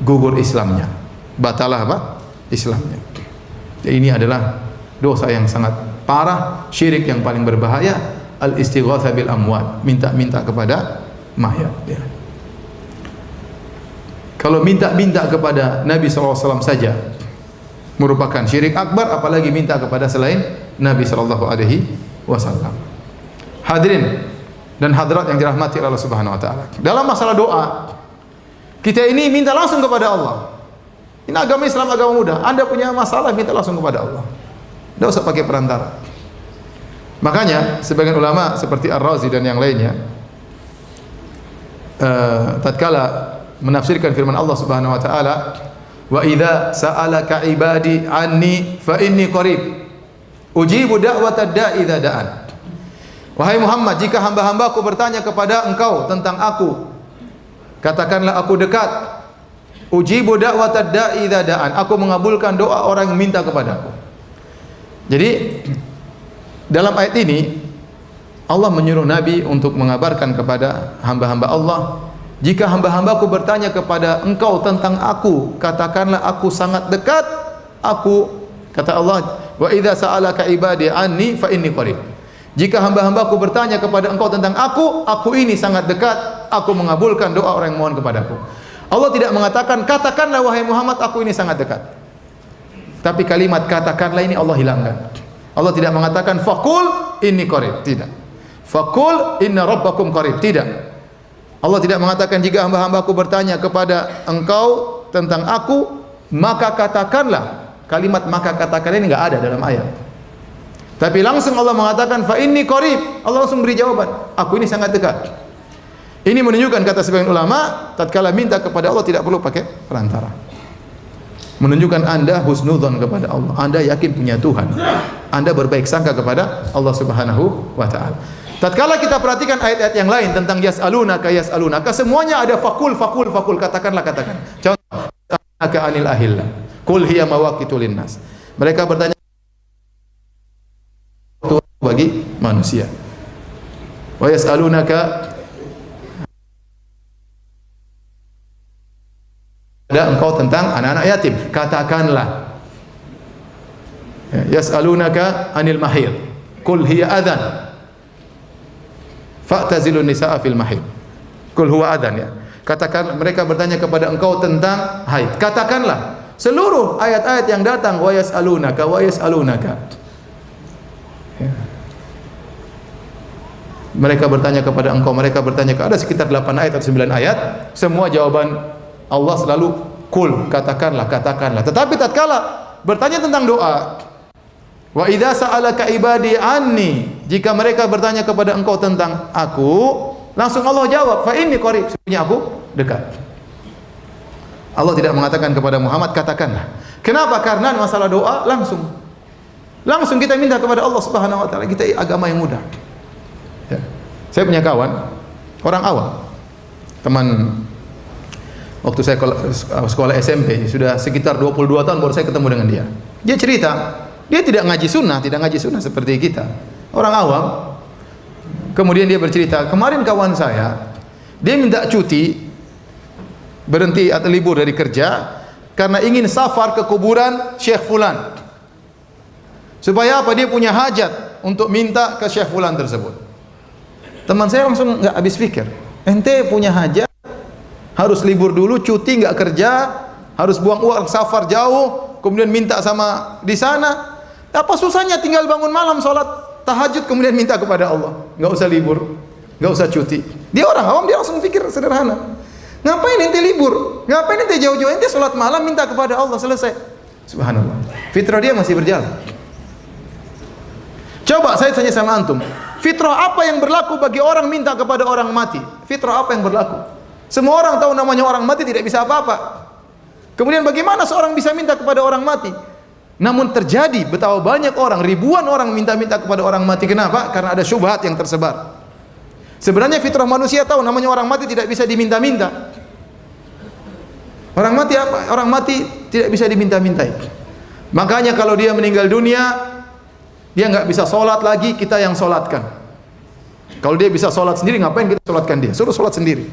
gugur Islamnya, batalah apa? Islamnya. Jadi ini adalah dosa yang sangat parah, syirik yang paling berbahaya, al-istighatsah bil amwat, minta-minta kepada mayat, ya. Kalau minta-minta kepada Nabi SAW saja merupakan syirik akbar, apalagi minta kepada selain Nabi SAW. Hadirin dan hadirat yang dirahmati Allah Subhanahu wa taala. Dalam masalah doa, kita ini minta langsung kepada Allah. Ini agama Islam, agama mudah. Anda punya masalah, minta langsung kepada Allah. Tidak usah pakai perantara. Makanya sebagian ulama seperti Ar-Razi dan yang lainnya, tatkala menafsirkan firman Allah Subhanahu wa taala, wa idza sa'alaka ibadi anni fa inni qarib ujibu da'watad da'i idza da'an. Wahai Muhammad, jika hamba-hambaku bertanya kepada engkau tentang aku, katakanlah aku dekat. Ujibu da'watad da'i idza da'an. Aku mengabulkan doa orang yang minta kepadaku. Jadi dalam ayat ini Allah menyuruh Nabi untuk mengabarkan kepada hamba-hamba Allah, jika hamba-hambaku bertanya kepada engkau tentang aku, katakanlah aku sangat dekat. Aku, kata Allah, wa idza sa'alaka ibadi anni fa inni qarib. Jika hamba-hambaku bertanya kepada engkau tentang aku ini sangat dekat. Aku mengabulkan doa orang yang mohon kepadaku. Allah tidak mengatakan katakanlah wahai Muhammad aku ini sangat dekat. Tapi kalimat katakanlah ini Allah hilangkan. Allah tidak mengatakan faqul inni qarib, tidak. Faqul inna rabbakum qarib, tidak. Allah tidak mengatakan jika hamba-hambaku bertanya kepada engkau tentang aku, maka katakanlah. Kalimat maka katakanlah ini enggak ada dalam ayat. Tapi langsung Allah mengatakan fa inni qarib. Allah langsung beri jawaban, aku ini sangat dekat. Ini menunjukkan, kata sebagian ulama, tatkala minta kepada Allah tidak perlu pakai perantara. Menunjukkan Anda husnudzon kepada Allah. Anda yakin punya Tuhan. Anda berbaik sangka kepada Allah Subhanahu wa taala. Tatkala kita perhatikan ayat-ayat yang lain tentang yas'alunaka, semuanya ada fakul, katakanlah. Contoh, yas'alunaka anil ahillah, qul hiya mawaqitu linnas. Mereka bertanya bagi manusia. Wa yas'alunaka, ada engkau tentang anak-anak yatim, katakanlah. Yas'alunaka anil mahid, qul hiya adhan fa'tazilun nisaa fil mahid, qul huwa adhan, ya. Katakan, mereka bertanya kepada engkau tentang haid, katakanlah. Seluruh ayat-ayat yang datang wa yas'alunaka ya. Mereka bertanya kepada engkau, ada sekitar 8 ayat atau 9 ayat, semua jawaban Allah selalu kul, katakanlah. Tetapi tatkala bertanya tentang doa, wa idza sa'alaka ibadi anni, jika mereka bertanya kepada engkau tentang aku, langsung Allah jawab fa inni qarib, sesungguhnya aku dekat. Allah tidak mengatakan kepada Muhammad katakanlah. Kenapa? Karena masalah doa langsung kita minta kepada Allah Subhanahu wa taala. Kita agama yang mudah. Ya. Saya punya kawan, orang awam, teman waktu saya sekolah SMP, sudah sekitar 22 tahun baru saya ketemu dengan dia. Dia cerita, dia tidak ngaji sunnah seperti kita, orang awam. Kemudian dia bercerita, kemarin kawan saya, dia minta cuti, berhenti atau libur dari kerja, karena ingin safar ke kuburan Syekh Fulan. Supaya apa? Dia punya hajat untuk minta ke Syekh Fulan tersebut. Teman saya langsung nggak habis pikir, ente punya hajat, harus libur dulu, cuti nggak kerja, harus buang uang safar jauh, kemudian minta sama di sana. Apa susahnya tinggal bangun malam sholat tahajud kemudian minta kepada Allah, nggak usah libur, nggak usah cuti. Dia orang awam, dia langsung pikir sederhana. Ngapain ente libur? Ngapain ente jauh-jauh? Ente sholat malam minta kepada Allah, selesai. Subhanallah. Fitrah dia masih berjalan. Coba saya tanya sama antum, fitrah apa yang berlaku bagi orang minta kepada orang mati? Fitrah apa yang berlaku? Semua orang tahu namanya orang mati tidak bisa apa-apa. Kemudian bagaimana seorang bisa minta kepada orang mati? Namun terjadi betapa banyak orang, ribuan orang minta-minta kepada orang mati. Kenapa? Karena ada syubhat yang tersebar. Sebenarnya fitrah manusia tahu namanya orang mati tidak bisa diminta-minta. Orang mati apa? Orang mati tidak bisa diminta-mintai. Makanya kalau dia meninggal dunia, dia nggak bisa sholat lagi, kita yang sholatkan. Kalau dia bisa sholat sendiri, ngapain kita sholatkan dia? Suruh sholat sendiri.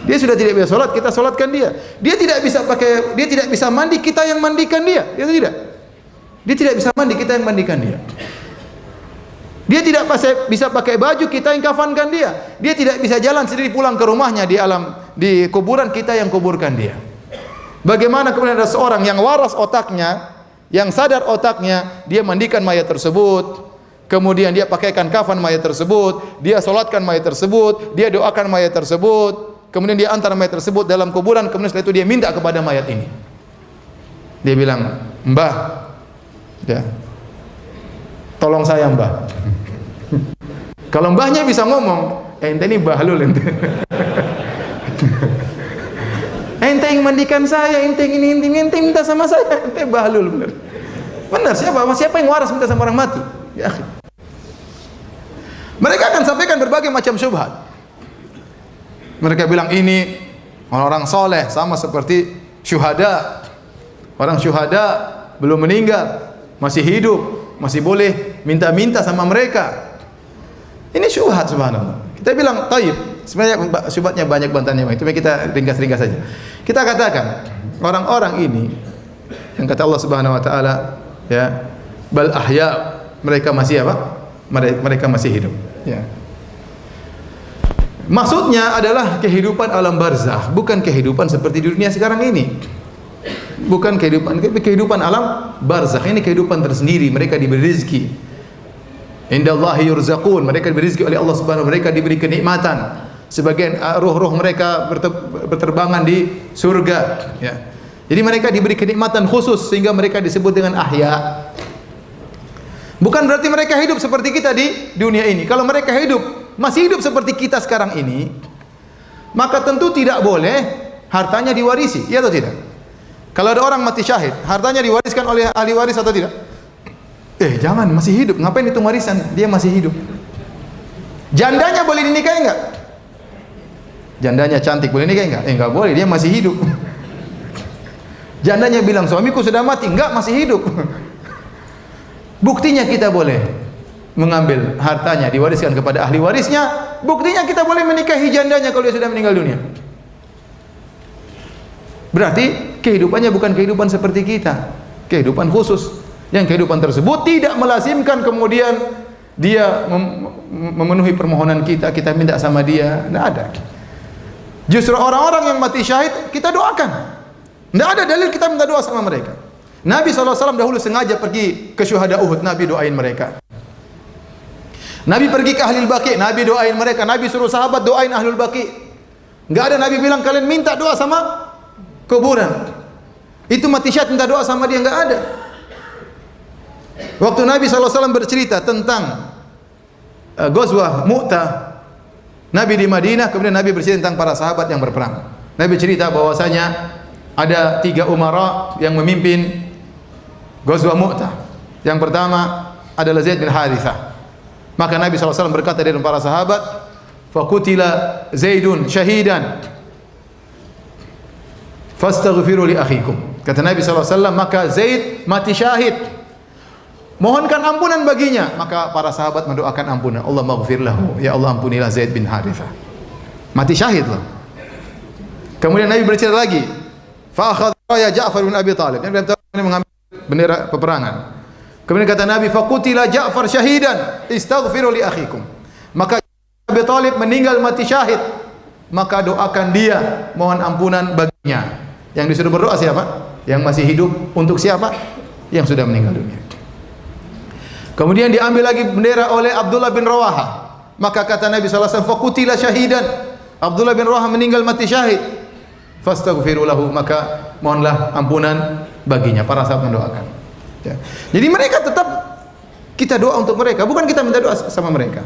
Dia sudah tidak bisa sholat, kita sholatkan dia. Dia tidak bisa mandi, kita yang mandikan dia. Dia tidak. Dia tidak bisa mandi, kita yang mandikan dia. Dia tidak bisa pakai baju, kita yang kafankan dia. Dia tidak bisa jalan sendiri pulang ke rumahnya di kuburan, kita yang kuburkan dia. Bagaimana kemudian ada seorang yang waras otaknya, yang sadar otaknya, dia mandikan mayat tersebut, kemudian dia pakaikan kafan mayat tersebut, dia solatkan mayat tersebut, dia doakan mayat tersebut, kemudian dia antar mayat tersebut dalam kuburan, kemudian setelah itu dia minta kepada mayat ini. Dia bilang, "Mbah, ya, tolong saya Mbah." Kalau mbahnya bisa ngomong, ente ini bahlul ente. Ente yang mandikan saya, ente ini ente minta sama saya, ente bahlul benar. Benar, siapa yang waras minta sama orang mati? Ya. Mereka akan sampaikan berbagai macam syubhat. Mereka bilang ini orang soleh sama seperti syuhada. Orang syuhada belum meninggal, masih hidup, masih boleh minta-minta sama mereka. Ini syubhat, subhanallah. Kita bilang, taib. Sebenarnya syubhatnya banyak, bantahannya banyak. Cuma kita ringkas-ringkas saja. Kita katakan, orang-orang ini yang kata Allah Subhanahu wa taala, ya, bal ahya, mereka masih apa? Mereka masih hidup, ya. Maksudnya adalah kehidupan alam barzakh, bukan kehidupan seperti di dunia sekarang ini. Bukan kehidupan alam barzakh, ini kehidupan tersendiri. Mereka diberi rezeki. Indallahi yurzaqun, mereka diberi rezeki oleh Allah Subhanahu, mereka diberi kenikmatan. Sebagian ruh-ruh mereka berterbangan di surga, ya. Jadi mereka diberi kenikmatan khusus sehingga mereka disebut dengan ahya. Bukan berarti mereka hidup seperti kita di dunia ini. Kalau mereka masih hidup seperti kita sekarang ini, maka tentu tidak boleh hartanya diwarisi, iya atau tidak? Kalau ada orang mati syahid, hartanya diwariskan oleh ahli waris atau tidak? Jangan, masih hidup, ngapain hitung warisan? Dia masih hidup. Jandanya boleh dinikahi enggak? Jandanya cantik boleh nikahi enggak? Enggak boleh, dia masih hidup. Jandanya bilang, suamiku sudah mati, enggak, masih hidup. Buktinya kita boleh mengambil hartanya, diwariskan kepada ahli warisnya. Buktinya kita boleh menikahi jandanya kalau dia sudah meninggal dunia. Berarti kehidupannya bukan kehidupan seperti kita, kehidupan khusus. Yang kehidupan tersebut tidak melazimkan kemudian dia memenuhi permohonan kita minta sama dia, tidak ada. Justru orang-orang yang mati syahid kita doakan. Tidak ada dalil kita minta doa sama mereka. Nabi SAW dahulu sengaja pergi ke syuhada Uhud, Nabi doain mereka. Nabi pergi ke Ahlul Baqi, Nabi doain mereka. Nabi suruh sahabat doain Ahlul Baqi. Enggak ada Nabi bilang kalian minta doa sama kuburan. Itu mati syahid minta doa sama dia, enggak ada. Waktu Nabi SAW bercerita tentang Ghazwah Mu'tah, Nabi di Madinah, kemudian Nabi bercerita tentang para sahabat yang berperang. Nabi cerita bahwasanya ada 3 umara yang memimpin Ghazwah Mu'tah. Yang pertama adalah Zaid bin Harithah. Maka Nabi SAW berkata dari para sahabat, "Faqutila Zaidun syahidan, fastaghfiru li akhikum." Kata Nabi SAW, maka Zaid mati syahid, mohonkan ampunan baginya. Maka para sahabat mendoakan ampunan. Allah maghfir lahu, ya Allah ampunilah Zaid bin Harithah. Mati syahid loh. Kemudian Nabi bercerita lagi, fa akhadha ya Ja'far bin Abi Thalib. Yang mengambil bendera peperangan. Kemudian kata Nabi, faqutila Ja'far syahidan, istaghfiru li akhikum. Maka Abi Thalib meninggal mati syahid, maka doakan dia, mohon ampunan baginya. Yang disuruh berdoa siapa? Yang masih hidup. Untuk siapa? Yang sudah meninggal dunia. Kemudian diambil lagi bendera oleh Abdullah bin Rawaha. Maka kata Nabi SAW, faqutila syahidan, Abdullah bin Rawaha meninggal mati syahid, fastaghfiru lahu, maka mohonlah ampunan baginya. Para sahabat mendoakan, ya. Jadi mereka tetap kita doa untuk mereka, bukan kita minta doa sama mereka.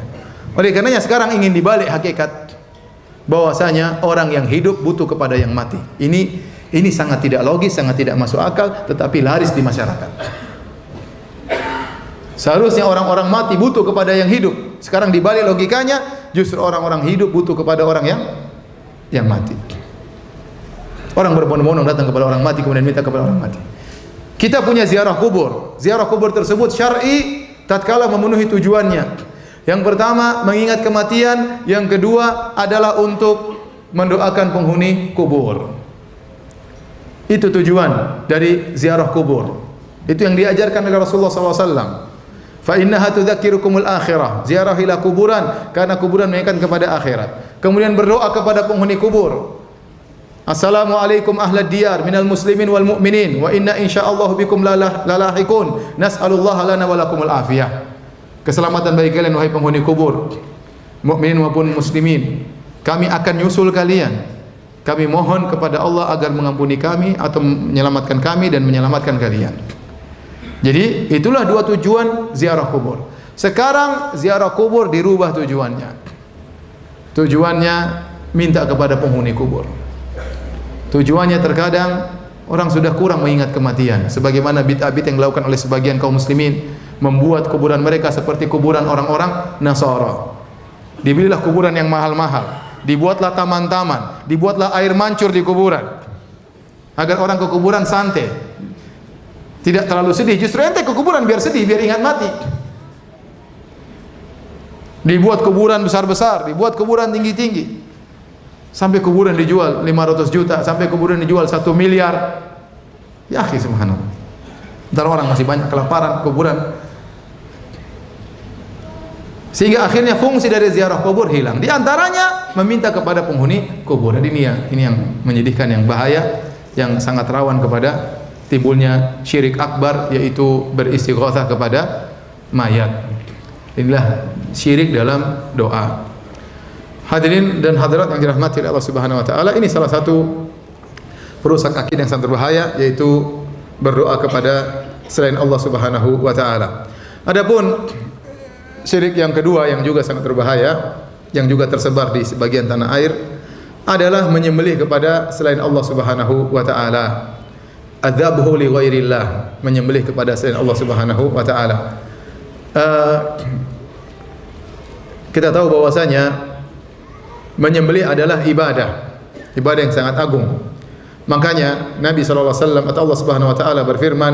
Oleh karenanya sekarang ingin dibalik hakikat bahwasanya orang yang hidup butuh kepada yang mati. Ini sangat tidak logis, sangat tidak masuk akal, tetapi laris di masyarakat. Seharusnya orang-orang mati butuh kepada yang hidup. Sekarang dibalik logikanya, justru orang-orang hidup butuh kepada orang yang mati. Orang berbondong-bondong datang kepada orang mati kemudian minta kepada orang mati. Kita punya ziarah kubur. Ziarah kubur tersebut syar'i tatkala memenuhi tujuannya. Yang pertama mengingat kematian, yang kedua adalah untuk mendoakan penghuni kubur. Itu tujuan dari ziarah kubur. Itu yang diajarkan oleh Rasulullah SAW. Fa innaha tudzakirukumul akhirah. Ziarahilah kuburan karena kuburan mengingatkan kepada akhirat. Kemudian berdoa kepada penghuni kubur. Assalamualaikum ahlad diyar minal muslimin wal mu'minin wa inna insyaallah bikum lalahikun. Nas'alullaha lana wa lakumul afiyah. Keselamatan bagi kalian wahai penghuni kubur, mukminin maupun muslimin. Kami akan nyusul kalian. Kami mohon kepada Allah agar mengampuni kami atau menyelamatkan kami dan menyelamatkan kalian. Jadi itulah dua tujuan ziarah kubur. Sekarang ziarah kubur dirubah tujuannya. Tujuannya minta kepada penghuni kubur. Tujuannya terkadang orang sudah kurang mengingat kematian. Sebagaimana bid'ah-bid'ah yang dilakukan oleh sebagian kaum muslimin, membuat kuburan mereka seperti kuburan orang-orang Nasara. Dibelilah kuburan yang mahal-mahal, dibuatlah taman-taman, dibuatlah air mancur di kuburan, agar orang ke kuburan santai. Tidak terlalu sedih, justru ente ke kuburan biar sedih, biar ingat mati. Dibuat kuburan besar-besar, dibuat kuburan tinggi-tinggi. Sampai kuburan dijual 500 juta, sampai kuburan dijual 1 miliar. Ya akhi, subhanallah. Ntar orang masih banyak kelaparan kuburan. Sehingga akhirnya fungsi dari ziarah kubur hilang. Di antaranya meminta kepada penghuni kubur. Ini yang menyedihkan, yang bahaya, yang sangat rawan kepada timbulnya syirik akbar, yaitu beristighatsah kepada mayat. Inilah syirik dalam doa. Hadirin dan hadirat yang dirahmati oleh Allah Subhanahu wa taala, ini salah satu perusak akidah yang sangat berbahaya, yaitu berdoa kepada selain Allah Subhanahu wa taala. Adapun syirik yang kedua yang juga sangat berbahaya, yang juga tersebar di sebagian tanah air, adalah menyembelih kepada selain Allah Subhanahu wa taala. Adzabhu li ghairillah, menyembelih kepada selain Allah Subhanahu wa taala. Kita tahu bahwasanya menyembelih adalah ibadah yang sangat agung. Makanya Nabi sallallahu alaihi wasallam atau Allah Subhanahu wa taala berfirman,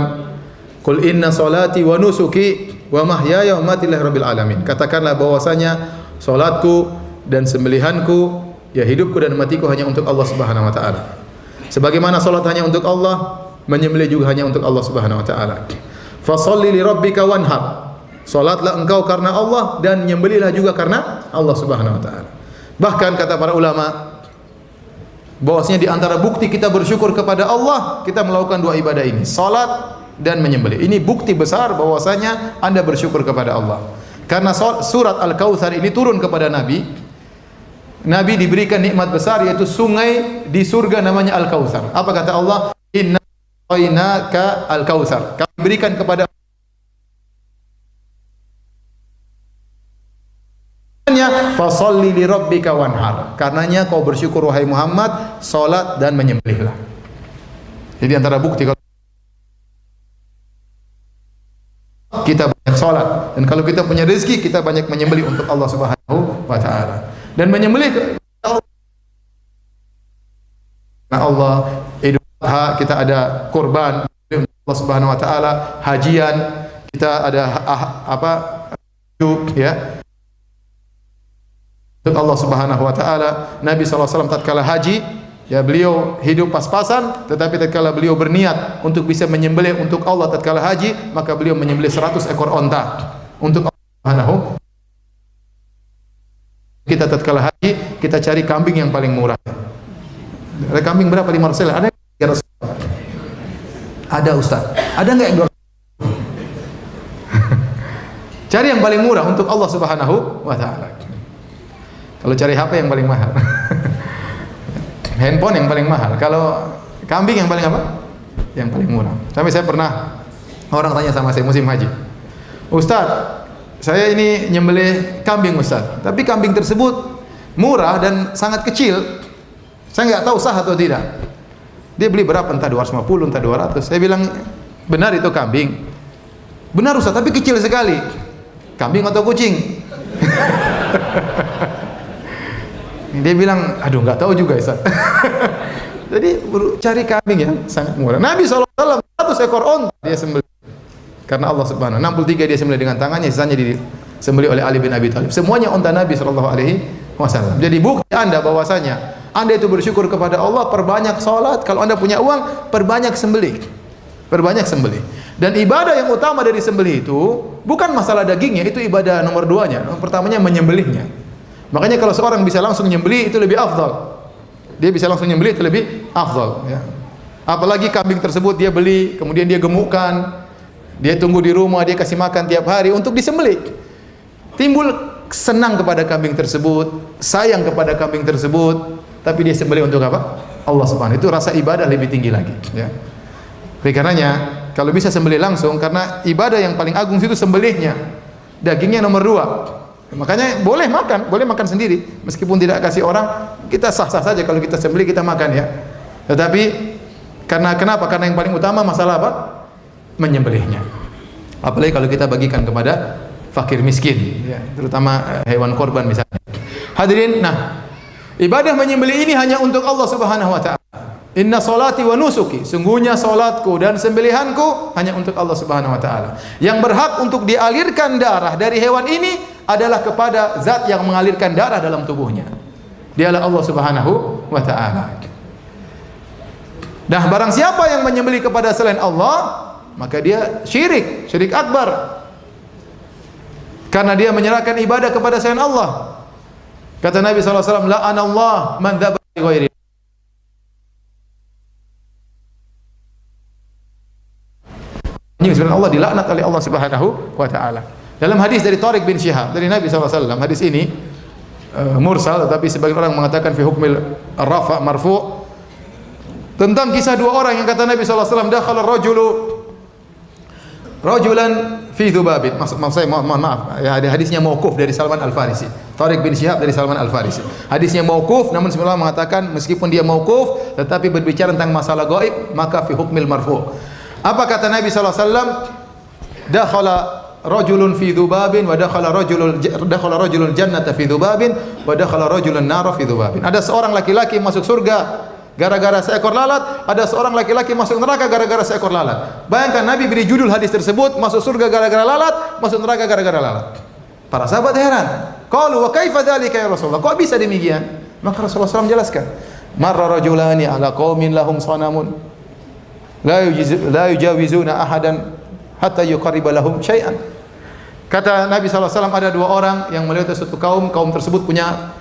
"Qul inna salati wa nusuki wa mahyaya wa mamati lillahi rabbil alamin." Katakanlah bahwasanya salatku dan sembelihanku, ya hidupku dan matiku hanya untuk Allah Subhanahu wa taala. Sebagaimana salat hanya untuk Allah, menyembelih juga hanya untuk Allah Subhanahu wa taala. Fa sholli li rabbika wanhar. Salatlah engkau karena Allah dan menyembelihlah juga karena Allah Subhanahu wa taala. Bahkan kata para ulama bahwasanya di antara bukti kita bersyukur kepada Allah, kita melakukan dua ibadah ini, salat dan menyembelih. Ini bukti besar bahwasanya Anda bersyukur kepada Allah. Karena surat Al-Kautsar ini turun kepada Nabi. Nabi diberikan nikmat besar, yaitu sungai di surga namanya Al-Kautsar. Apa kata Allah? Inna a'tainaka Al-Kautsar. Kami berikan kepada fasholli li rabbika wanhar. Karenanya kau bersyukur wahai Muhammad, salat dan menyembelihlah. Jadi antara bukti kalau kita banyak salat dan kalau kita punya rezeki, kita banyak menyembelih untuk Allah Subhanahu wa taala. Dan menyembelih Allah, Idul Adha kita ada kurban untuk Allah Subhanahu wa taala, hajian kita ada ya untuk Allah Subhanahu wa taala. Nabi sallallahu alaihi wasallam tatkala haji, ya beliau hidup pas-pasan, tetapi tatkala beliau berniat untuk bisa menyembelih untuk Allah tatkala haji, maka beliau menyembelih 100 ekor onta untuk Allah Subhanahu. Kita tatkala haji, kita cari kambing yang paling murah. Ada kambing berapa di Marcel? Ada yang 300? Ada Ustaz. Ada enggak yang 200? Cari yang paling murah untuk Allah Subhanahu wa taala. Kalau cari HP yang paling mahal. Handphone yang paling mahal. Kalau kambing yang paling apa? Yang paling murah. Tapi saya pernah orang tanya sama saya musim haji, Ustaz, saya ini nyembelih kambing Ustaz, tapi kambing tersebut murah dan sangat kecil. Saya nggak tahu sah atau tidak. Dia beli berapa? Entah 250, entah 200. Saya bilang, benar itu kambing. Benar Ustaz, tapi kecil sekali. Kambing atau kucing? Dia bilang, aduh nggak tahu juga Ustaz. Jadi cari kambing yang sangat murah. Nabi SAW 100 ekor onta dia sembelih. Karena Allah Subhanahu 63 dia sembelih dengan tangannya, sisanya disembelih oleh Ali bin Abi Thalib. Semuanya onta Nabi SAW. Jadi bukti Anda bahwasanya Anda itu bersyukur kepada Allah, perbanyak salat. Kalau Anda punya uang, perbanyak sembelih. Perbanyak sembelih. Dan ibadah yang utama dari sembelih itu bukan masalah dagingnya, itu ibadah nomor 2-nya. Nomor pertamanya menyembelihnya. Makanya kalau seorang bisa langsung nyembelih itu lebih afdal. Dia bisa langsung nyembelih itu lebih afdal, ya. Apalagi kambing tersebut dia beli, kemudian dia gemukkan, dia tunggu di rumah, dia kasih makan tiap hari untuk disembelih. Timbul senang kepada kambing tersebut, sayang kepada kambing tersebut, tapi dia sembelih untuk apa? Allah Subhanahu. Itu rasa ibadah lebih tinggi lagi, ya. Oleh karenanya kalau bisa sembelih langsung, karena ibadah yang paling agung itu sembelihnya. Dagingnya nomor 2. Makanya boleh makan sendiri, meskipun tidak kasih orang, kita sah-sah saja kalau kita sembelih kita makan, ya. Tetapi kenapa? Karena yang paling utama masalah apa? Menyembelihnya. Apalagi kalau kita bagikan kepada fakir miskin, ya, terutama hewan korban misalnya. Hadirin, nah, ibadah menyembelih ini hanya untuk Allah Subhanahu wa taala. Inna salati wa nusuki, sungguhnya salatku dan sembelihanku hanya untuk Allah Subhanahu wa taala. Yang berhak untuk dialirkan darah dari hewan ini adalah kepada zat yang mengalirkan darah dalam tubuhnya. Dialah Allah Subhanahu wa taala. Nah, barang siapa yang menyembelih kepada selain Allah, maka dia syirik akbar. Karena dia menyerahkan ibadah kepada selain Allah. Kata Nabi sallallahu alaihi wasallam, la'anallah man dzabha li ghairi. Sebenarnya Allah dilaknat oleh Allah Subhanahu wa taala. Dalam hadis dari Tariq bin Syihab dari Nabi SAW, hadis ini mursal, tetapi sebagian orang mengatakan fi hukmil rafa marfu, tentang kisah 2 orang yang kata Nabi SAW, dakhala rajulu rajulan fi dzubabin. Mohon maaf, ya, ada hadisnya mauquf dari Salman Al-Farisi. Tariq bin Syihab dari Salman Al-Farisi. Hadisnya mauquf, namun sebenarnya mengatakan meskipun dia mauquf tetapi berbicara tentang masalah gaib, maka fi hukmil marfu. Apa kata Nabi sallallahu alaihi wasallam? Dakhala rajulun fi dzubabin wa dakhala rajulun jannata fi dzubabin wa dakhala rajulun nara fi dzubabin. Ada seorang laki-laki masuk surga gara-gara seekor lalat, ada seorang laki-laki masuk neraka gara-gara seekor lalat. Bayangkan Nabi beri judul hadis tersebut, masuk surga gara-gara lalat, masuk neraka gara-gara lalat. Para sahabat heran. Qalu wa kaifa dzalika ya Rasulullah? Kok bisa demikian? Maka Rasulullah SAW menjelaskan, marra rajulani ala qaumin lahum sanamun la yujawizuna ahadan hatta yuqarriba lahum syai'an. Kata Nabi SAW, ada 2 orang yang melewati suatu kaum tersebut punya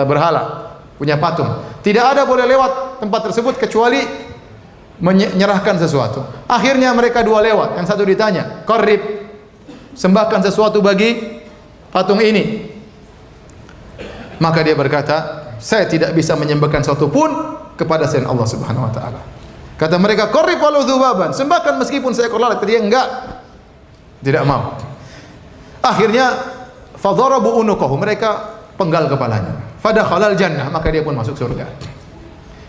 berhala, punya patung. Tidak ada boleh lewat tempat tersebut kecuali menyerahkan sesuatu. Akhirnya mereka 2 lewat, yang satu ditanya, qarrib, sembahkan sesuatu bagi patung ini. Maka dia berkata, saya tidak bisa menyembahkan sesuatu pun kepada selain Allah Subhanahu wa taala. Kata mereka, qarrib walau dzubaban, sembahkan meskipun seekor lalat. Dia enggak, tidak mau. Akhirnya fadharabu unuqahu, mereka penggal kepalanya. Fadakhalal jannah, maka dia pun masuk surga.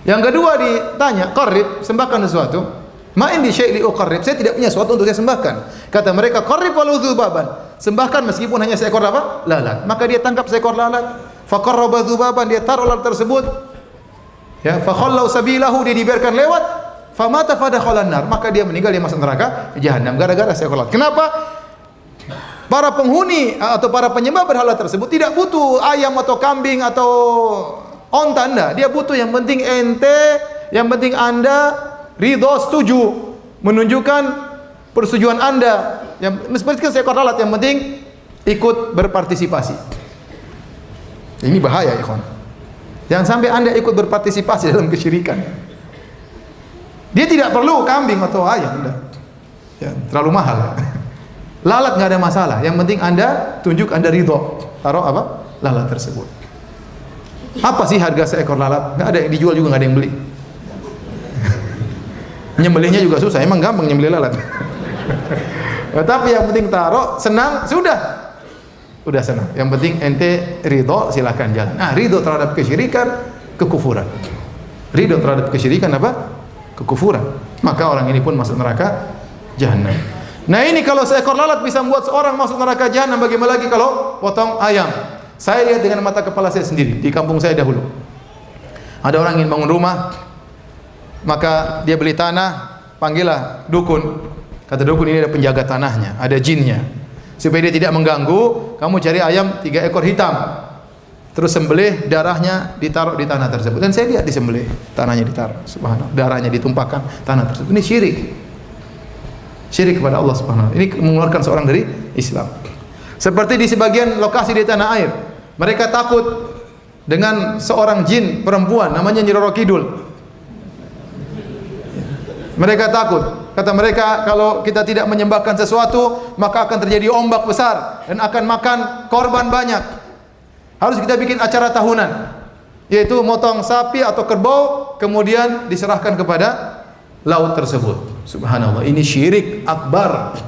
Yang kedua ditanya, qarrib, sembahkan sesuatu. Ma indi syai' li uqarrib, saya tidak punya sesuatu untuk saya sembahkan. Kata mereka, qarrib walau dzubaban, sembahkan meskipun hanya seekor apa? Lalat. Maka dia tangkap seekor lalat. Faqarraba dzubaban, dia taruh lalat tersebut. Ya, fa khallau sabilahu, dia dibiarkan lewat. Famata fadakhalan nar, maka dia meninggal, dia masuk neraka jahanam gara-gara seekor lalat. Kenapa? Para penghuni atau para penyembah berhala tersebut tidak butuh ayam atau kambing atau onta, enggak. Dia butuh yang penting ente, yang penting Anda ridho, setuju, menunjukkan persetujuan Anda. Yang seperti seekor lalat, yang penting ikut berpartisipasi. Ini bahaya, ikhwan. Jangan sampai Anda ikut berpartisipasi dalam kesyirikan. Dia tidak perlu kambing atau ayam, enggak. Ya, terlalu mahal. Lalat enggak ada masalah. Yang penting Anda tunjuk Anda ridho. Taruh apa? Lalat tersebut. Apa sih harga seekor lalat? Enggak ada yang dijual juga, enggak ada yang beli. Nyembelihnya juga susah. Emang gampang nyembelih lalat. Tapi yang penting taruh, senang, sudah. Udah senang. Yang penting ente ridho, silakan jalan. Nah, ridho terhadap kesyirikan, kekufuran. Ridho terhadap kesyirikan apa? Kekufuran. Maka orang ini pun masuk neraka jahanam. Nah ini kalau seekor lalat bisa membuat seorang masuk neraka jahanam, bagaimana lagi kalau potong ayam? Saya lihat dengan mata kepala saya sendiri di kampung saya dahulu. Ada orang ingin bangun rumah, maka dia beli tanah, panggillah dukun. Kata dukun, ini ada penjaga tanahnya, ada jinnya. Supaya dia tidak mengganggu, kamu cari ayam 3 ekor hitam. Terus sembelih, darahnya ditaruh di tanah tersebut. Dan saya lihat disembelih, tanahnya ditaruh. Subhanallah, darahnya ditumpahkan tanah tersebut. Ini syirik. Syirik kepada Allah Subhanahu wa taala. Ini mengeluarkan seorang dari Islam. Seperti di sebagian lokasi di tanah air, mereka takut dengan seorang jin perempuan namanya Nyi Roro Kidul. Mereka takut. Kata mereka, kalau kita tidak menyembahkan sesuatu, maka akan terjadi ombak besar dan akan makan korban banyak. Harus kita bikin acara tahunan, yaitu motong sapi atau kerbau, kemudian diserahkan kepada laut tersebut. Subhanallah, ini syirik akbar.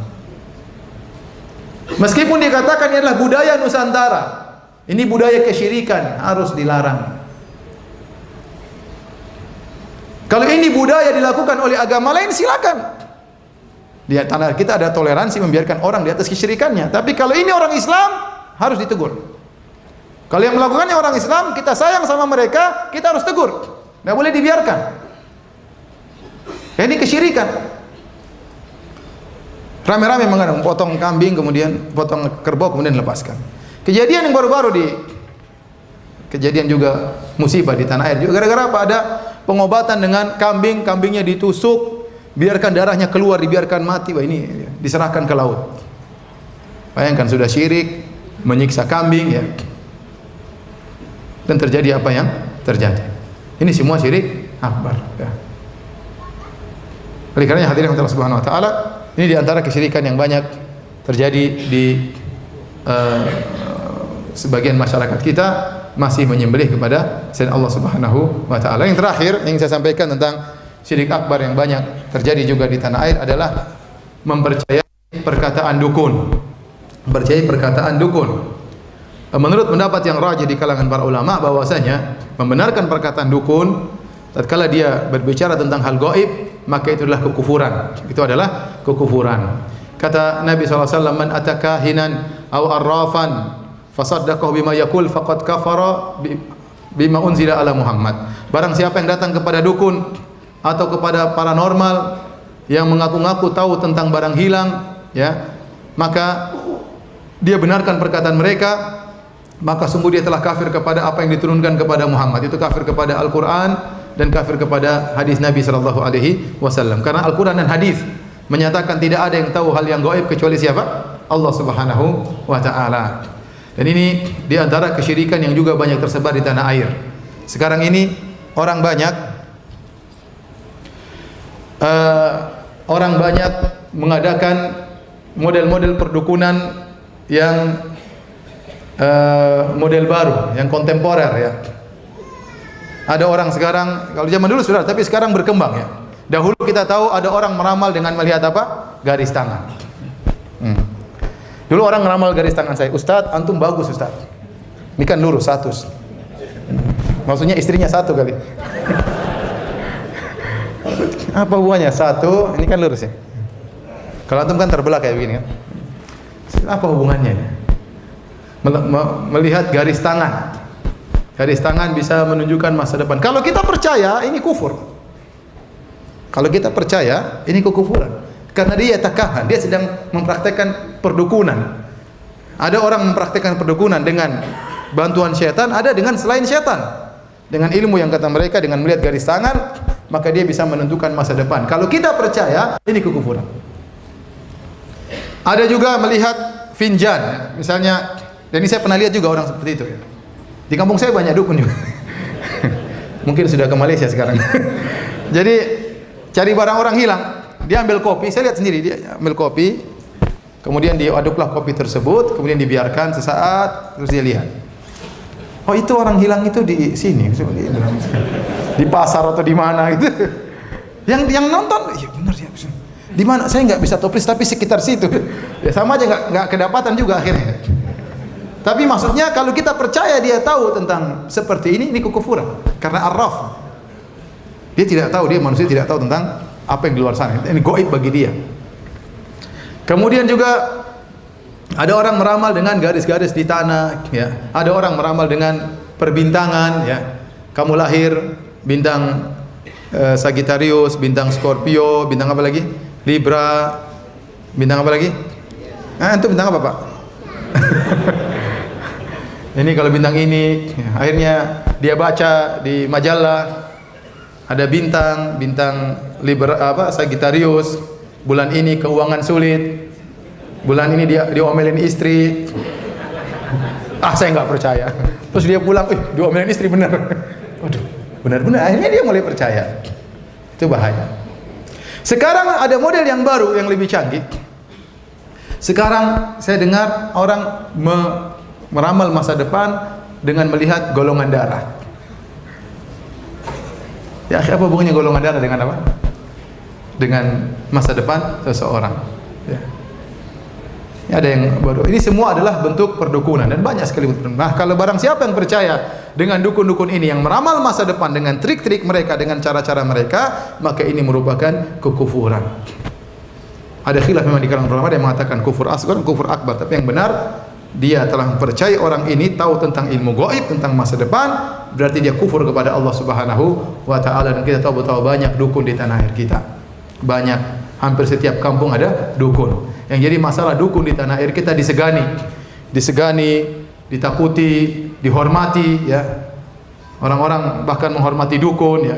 Meskipun dikatakan ini adalah budaya Nusantara, ini budaya kesyirikan, harus dilarang. Kalau ini budaya dilakukan oleh agama lain, silakan. Di tanah kita ada toleransi membiarkan orang di atas kesyirikannya. Tapi kalau ini orang Islam, harus ditegur. Kalau yang melakukannya orang Islam, kita sayang sama mereka, kita harus tegur. Tidak boleh dibiarkan. Ini kesyirikan. Rame-rame mengadang, potong kambing, kemudian potong kerbau, kemudian lepaskan. Kejadian yang baru-baru kejadian juga musibah di tanah air juga gara-gara apa? Ada pengobatan dengan kambing, kambingnya ditusuk, biarkan darahnya keluar, dibiarkan mati. Wah, ini diserahkan ke laut. Bayangkan, sudah syirik, menyiksa kambing ya. Dan terjadi apa yang terjadi. Ini semua syirik akbar ya. Oleh karenanya hadirin Allah Subhanahu wa taala, ini di antara kesyirikan yang banyak terjadi di sebagian masyarakat kita, masih menyembelih kepada selain Allah Subhanahu wa taala. Yang terakhir yang saya sampaikan tentang syirik akbar yang banyak terjadi juga di tanah air adalah mempercayai perkataan dukun. Mempercayai perkataan dukun. Menurut pendapat yang rajih di kalangan para ulama, bahwasanya membenarkan perkataan dukun tatkala dia berbicara tentang hal gaib, maka itu adalah kekufuran. Itu adalah kekufuran. Kata Nabi SAW, man ataka hinan aw arrafan fasaddaqahu bima yaqul faqad kafara bima unzila ala Muhammad. Barang siapa yang datang kepada dukun atau kepada paranormal yang mengaku-ngaku tahu tentang barang hilang, ya, maka dia benarkan perkataan mereka, maka sungguh dia telah kafir kepada apa yang diturunkan kepada Muhammad. Itu kafir kepada Al-Quran dan kafir kepada hadis Nabi SAW. Karena Al-Quran dan hadis menyatakan tidak ada yang tahu hal yang gaib kecuali siapa? Allah Subhanahu wa taala. Dan ini di antara kesyirikan yang juga banyak tersebar di tanah air. Sekarang ini orang banyak mengadakan model-model perdukunan yang model baru, yang kontemporer ya. Ada orang sekarang, kalau zaman dulu sudah, tapi sekarang berkembang ya. Dahulu kita tahu ada orang meramal dengan melihat apa? Garis tangan. Dulu orang meramal garis tangan saya, Ustadz, antum bagus Ustadz. Ini kan lurus 100. Maksudnya istrinya 1 kali. Apa hubungannya? 1, ini kan lurus ya. Kalau antum kan terbelah kayak begini kan. Apa hubungannya? Melihat garis tangan. Garis tangan bisa menunjukkan masa depan. Kalau kita percaya, ini kufur. Kalau kita percaya, ini kekufuran. Karena dia takahan, dia sedang mempraktekkan perdukunan. Ada orang mempraktekkan perdukunan dengan bantuan syaitan, ada dengan selain syaitan. Dengan ilmu yang kata mereka, dengan melihat garis tangan, maka dia bisa menentukan masa depan. Kalau kita percaya, ini kekufuran. Ada juga melihat finjan, misalnya, dan ini saya pernah lihat juga orang seperti itu ya. Di kampung saya banyak dukun juga. Mungkin sudah ke Malaysia sekarang. Jadi cari barang orang hilang, dia ambil kopi, saya lihat sendiri, dia ambil kopi, kemudian diaduklah kopi tersebut, kemudian dibiarkan sesaat, terus dia lihat. Oh, itu orang hilang itu di sini, di pasar atau di mana gitu. Yang nonton, ya benar ya. Di mana? Saya nggak bisa toplis, tapi sekitar situ. Ya sama aja, nggak kedapatan juga akhirnya. Tapi maksudnya kalau kita percaya dia tahu tentang seperti ini kekufuran. Karena arraf. Dia tidak tahu, dia manusia tidak tahu tentang apa yang di luar sana. Ini gaib bagi dia. Kemudian juga ada orang meramal dengan garis-garis di tanah, ya. Ada orang meramal dengan perbintangan, ya. Kamu lahir bintang Sagittarius, bintang Scorpio, bintang apa lagi? Libra, bintang apa lagi? Itu bintang apa, Pak? Ini kalau bintang ini, akhirnya dia baca di majalah ada bintang Libra apa Sagittarius, bulan ini keuangan sulit, bulan ini dia diomelin istri. Saya nggak percaya. Terus dia pulang, diomelin istri benar. Waduh, benar-benar. Akhirnya dia mulai percaya. Itu bahaya. Sekarang ada model yang baru yang lebih canggih. Sekarang saya dengar orang meramal masa depan dengan melihat golongan darah. Ya, apa hubungannya golongan darah dengan apa? Dengan masa depan seseorang. Ya. Ini ada yang baru. Ini semua adalah bentuk perdukunan dan banyak sekali bentuk. Nah, kalau barang siapa yang percaya dengan dukun-dukun ini yang meramal masa depan dengan trik-trik mereka, dengan cara-cara mereka, maka ini merupakan kekufuran. Ada khilaf memang di kalangan ulama yang mengatakan kufur asghar, kufur akbar, tapi yang benar dia telah mempercayai orang ini tahu tentang ilmu gaib, tentang masa depan, berarti dia kufur kepada Allah Subhanahu wa taala. Dan kita tahu betapa banyak dukun di tanah air kita. Banyak, hampir setiap kampung ada dukun. Yang jadi masalah dukun di tanah air kita disegani, ditakuti, dihormati, ya. Orang-orang bahkan menghormati dukun, ya.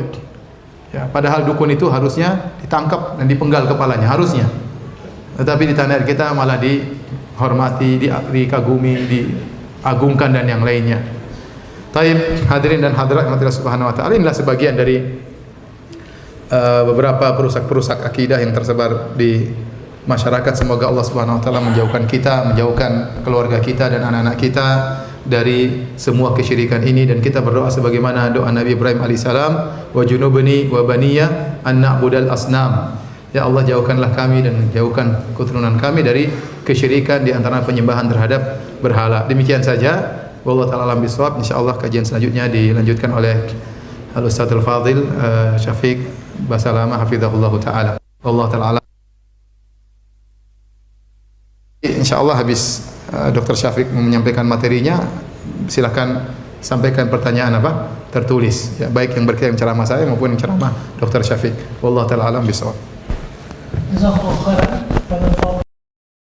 Ya, padahal dukun itu harusnya ditangkap dan dipenggal kepalanya, harusnya. Tetapi di tanah air kita malah dihormati, dikagumi, diagungkan dan yang lainnya. Taib, hadirin dan hadirat Allah Subhanahu wa taala, inilah sebagian dari beberapa perusak-perusak akidah yang tersebar di masyarakat. Semoga Allah Subhanahu wa taala menjauhkan kita, menjauhkan keluarga kita dan anak-anak kita dari semua kesyirikan ini, dan kita berdoa sebagaimana doa Nabi Ibrahim alaihissalam, wa junubni wa baniya an na'budal asnam. Ya Allah, jauhkanlah kami dan jauhkan keturunan kami dari kesyirikan di antara penyembahan terhadap berhala. Demikian saja. Wallahu taala alam bisawab. Insyaallah kajian selanjutnya dilanjutkan oleh Al-Ustadzul Fadil Syafiq Basalama hafizahullah taala. Wallahu taala. Insyaallah habis Dr. Syafiq menyampaikan materinya, silakan sampaikan pertanyaan apa tertulis, ya, baik yang berkaitan ceramah saya maupun ceramah Dr. Syafiq. Wallahu taala alam bisawab. Jazakallahu khairan.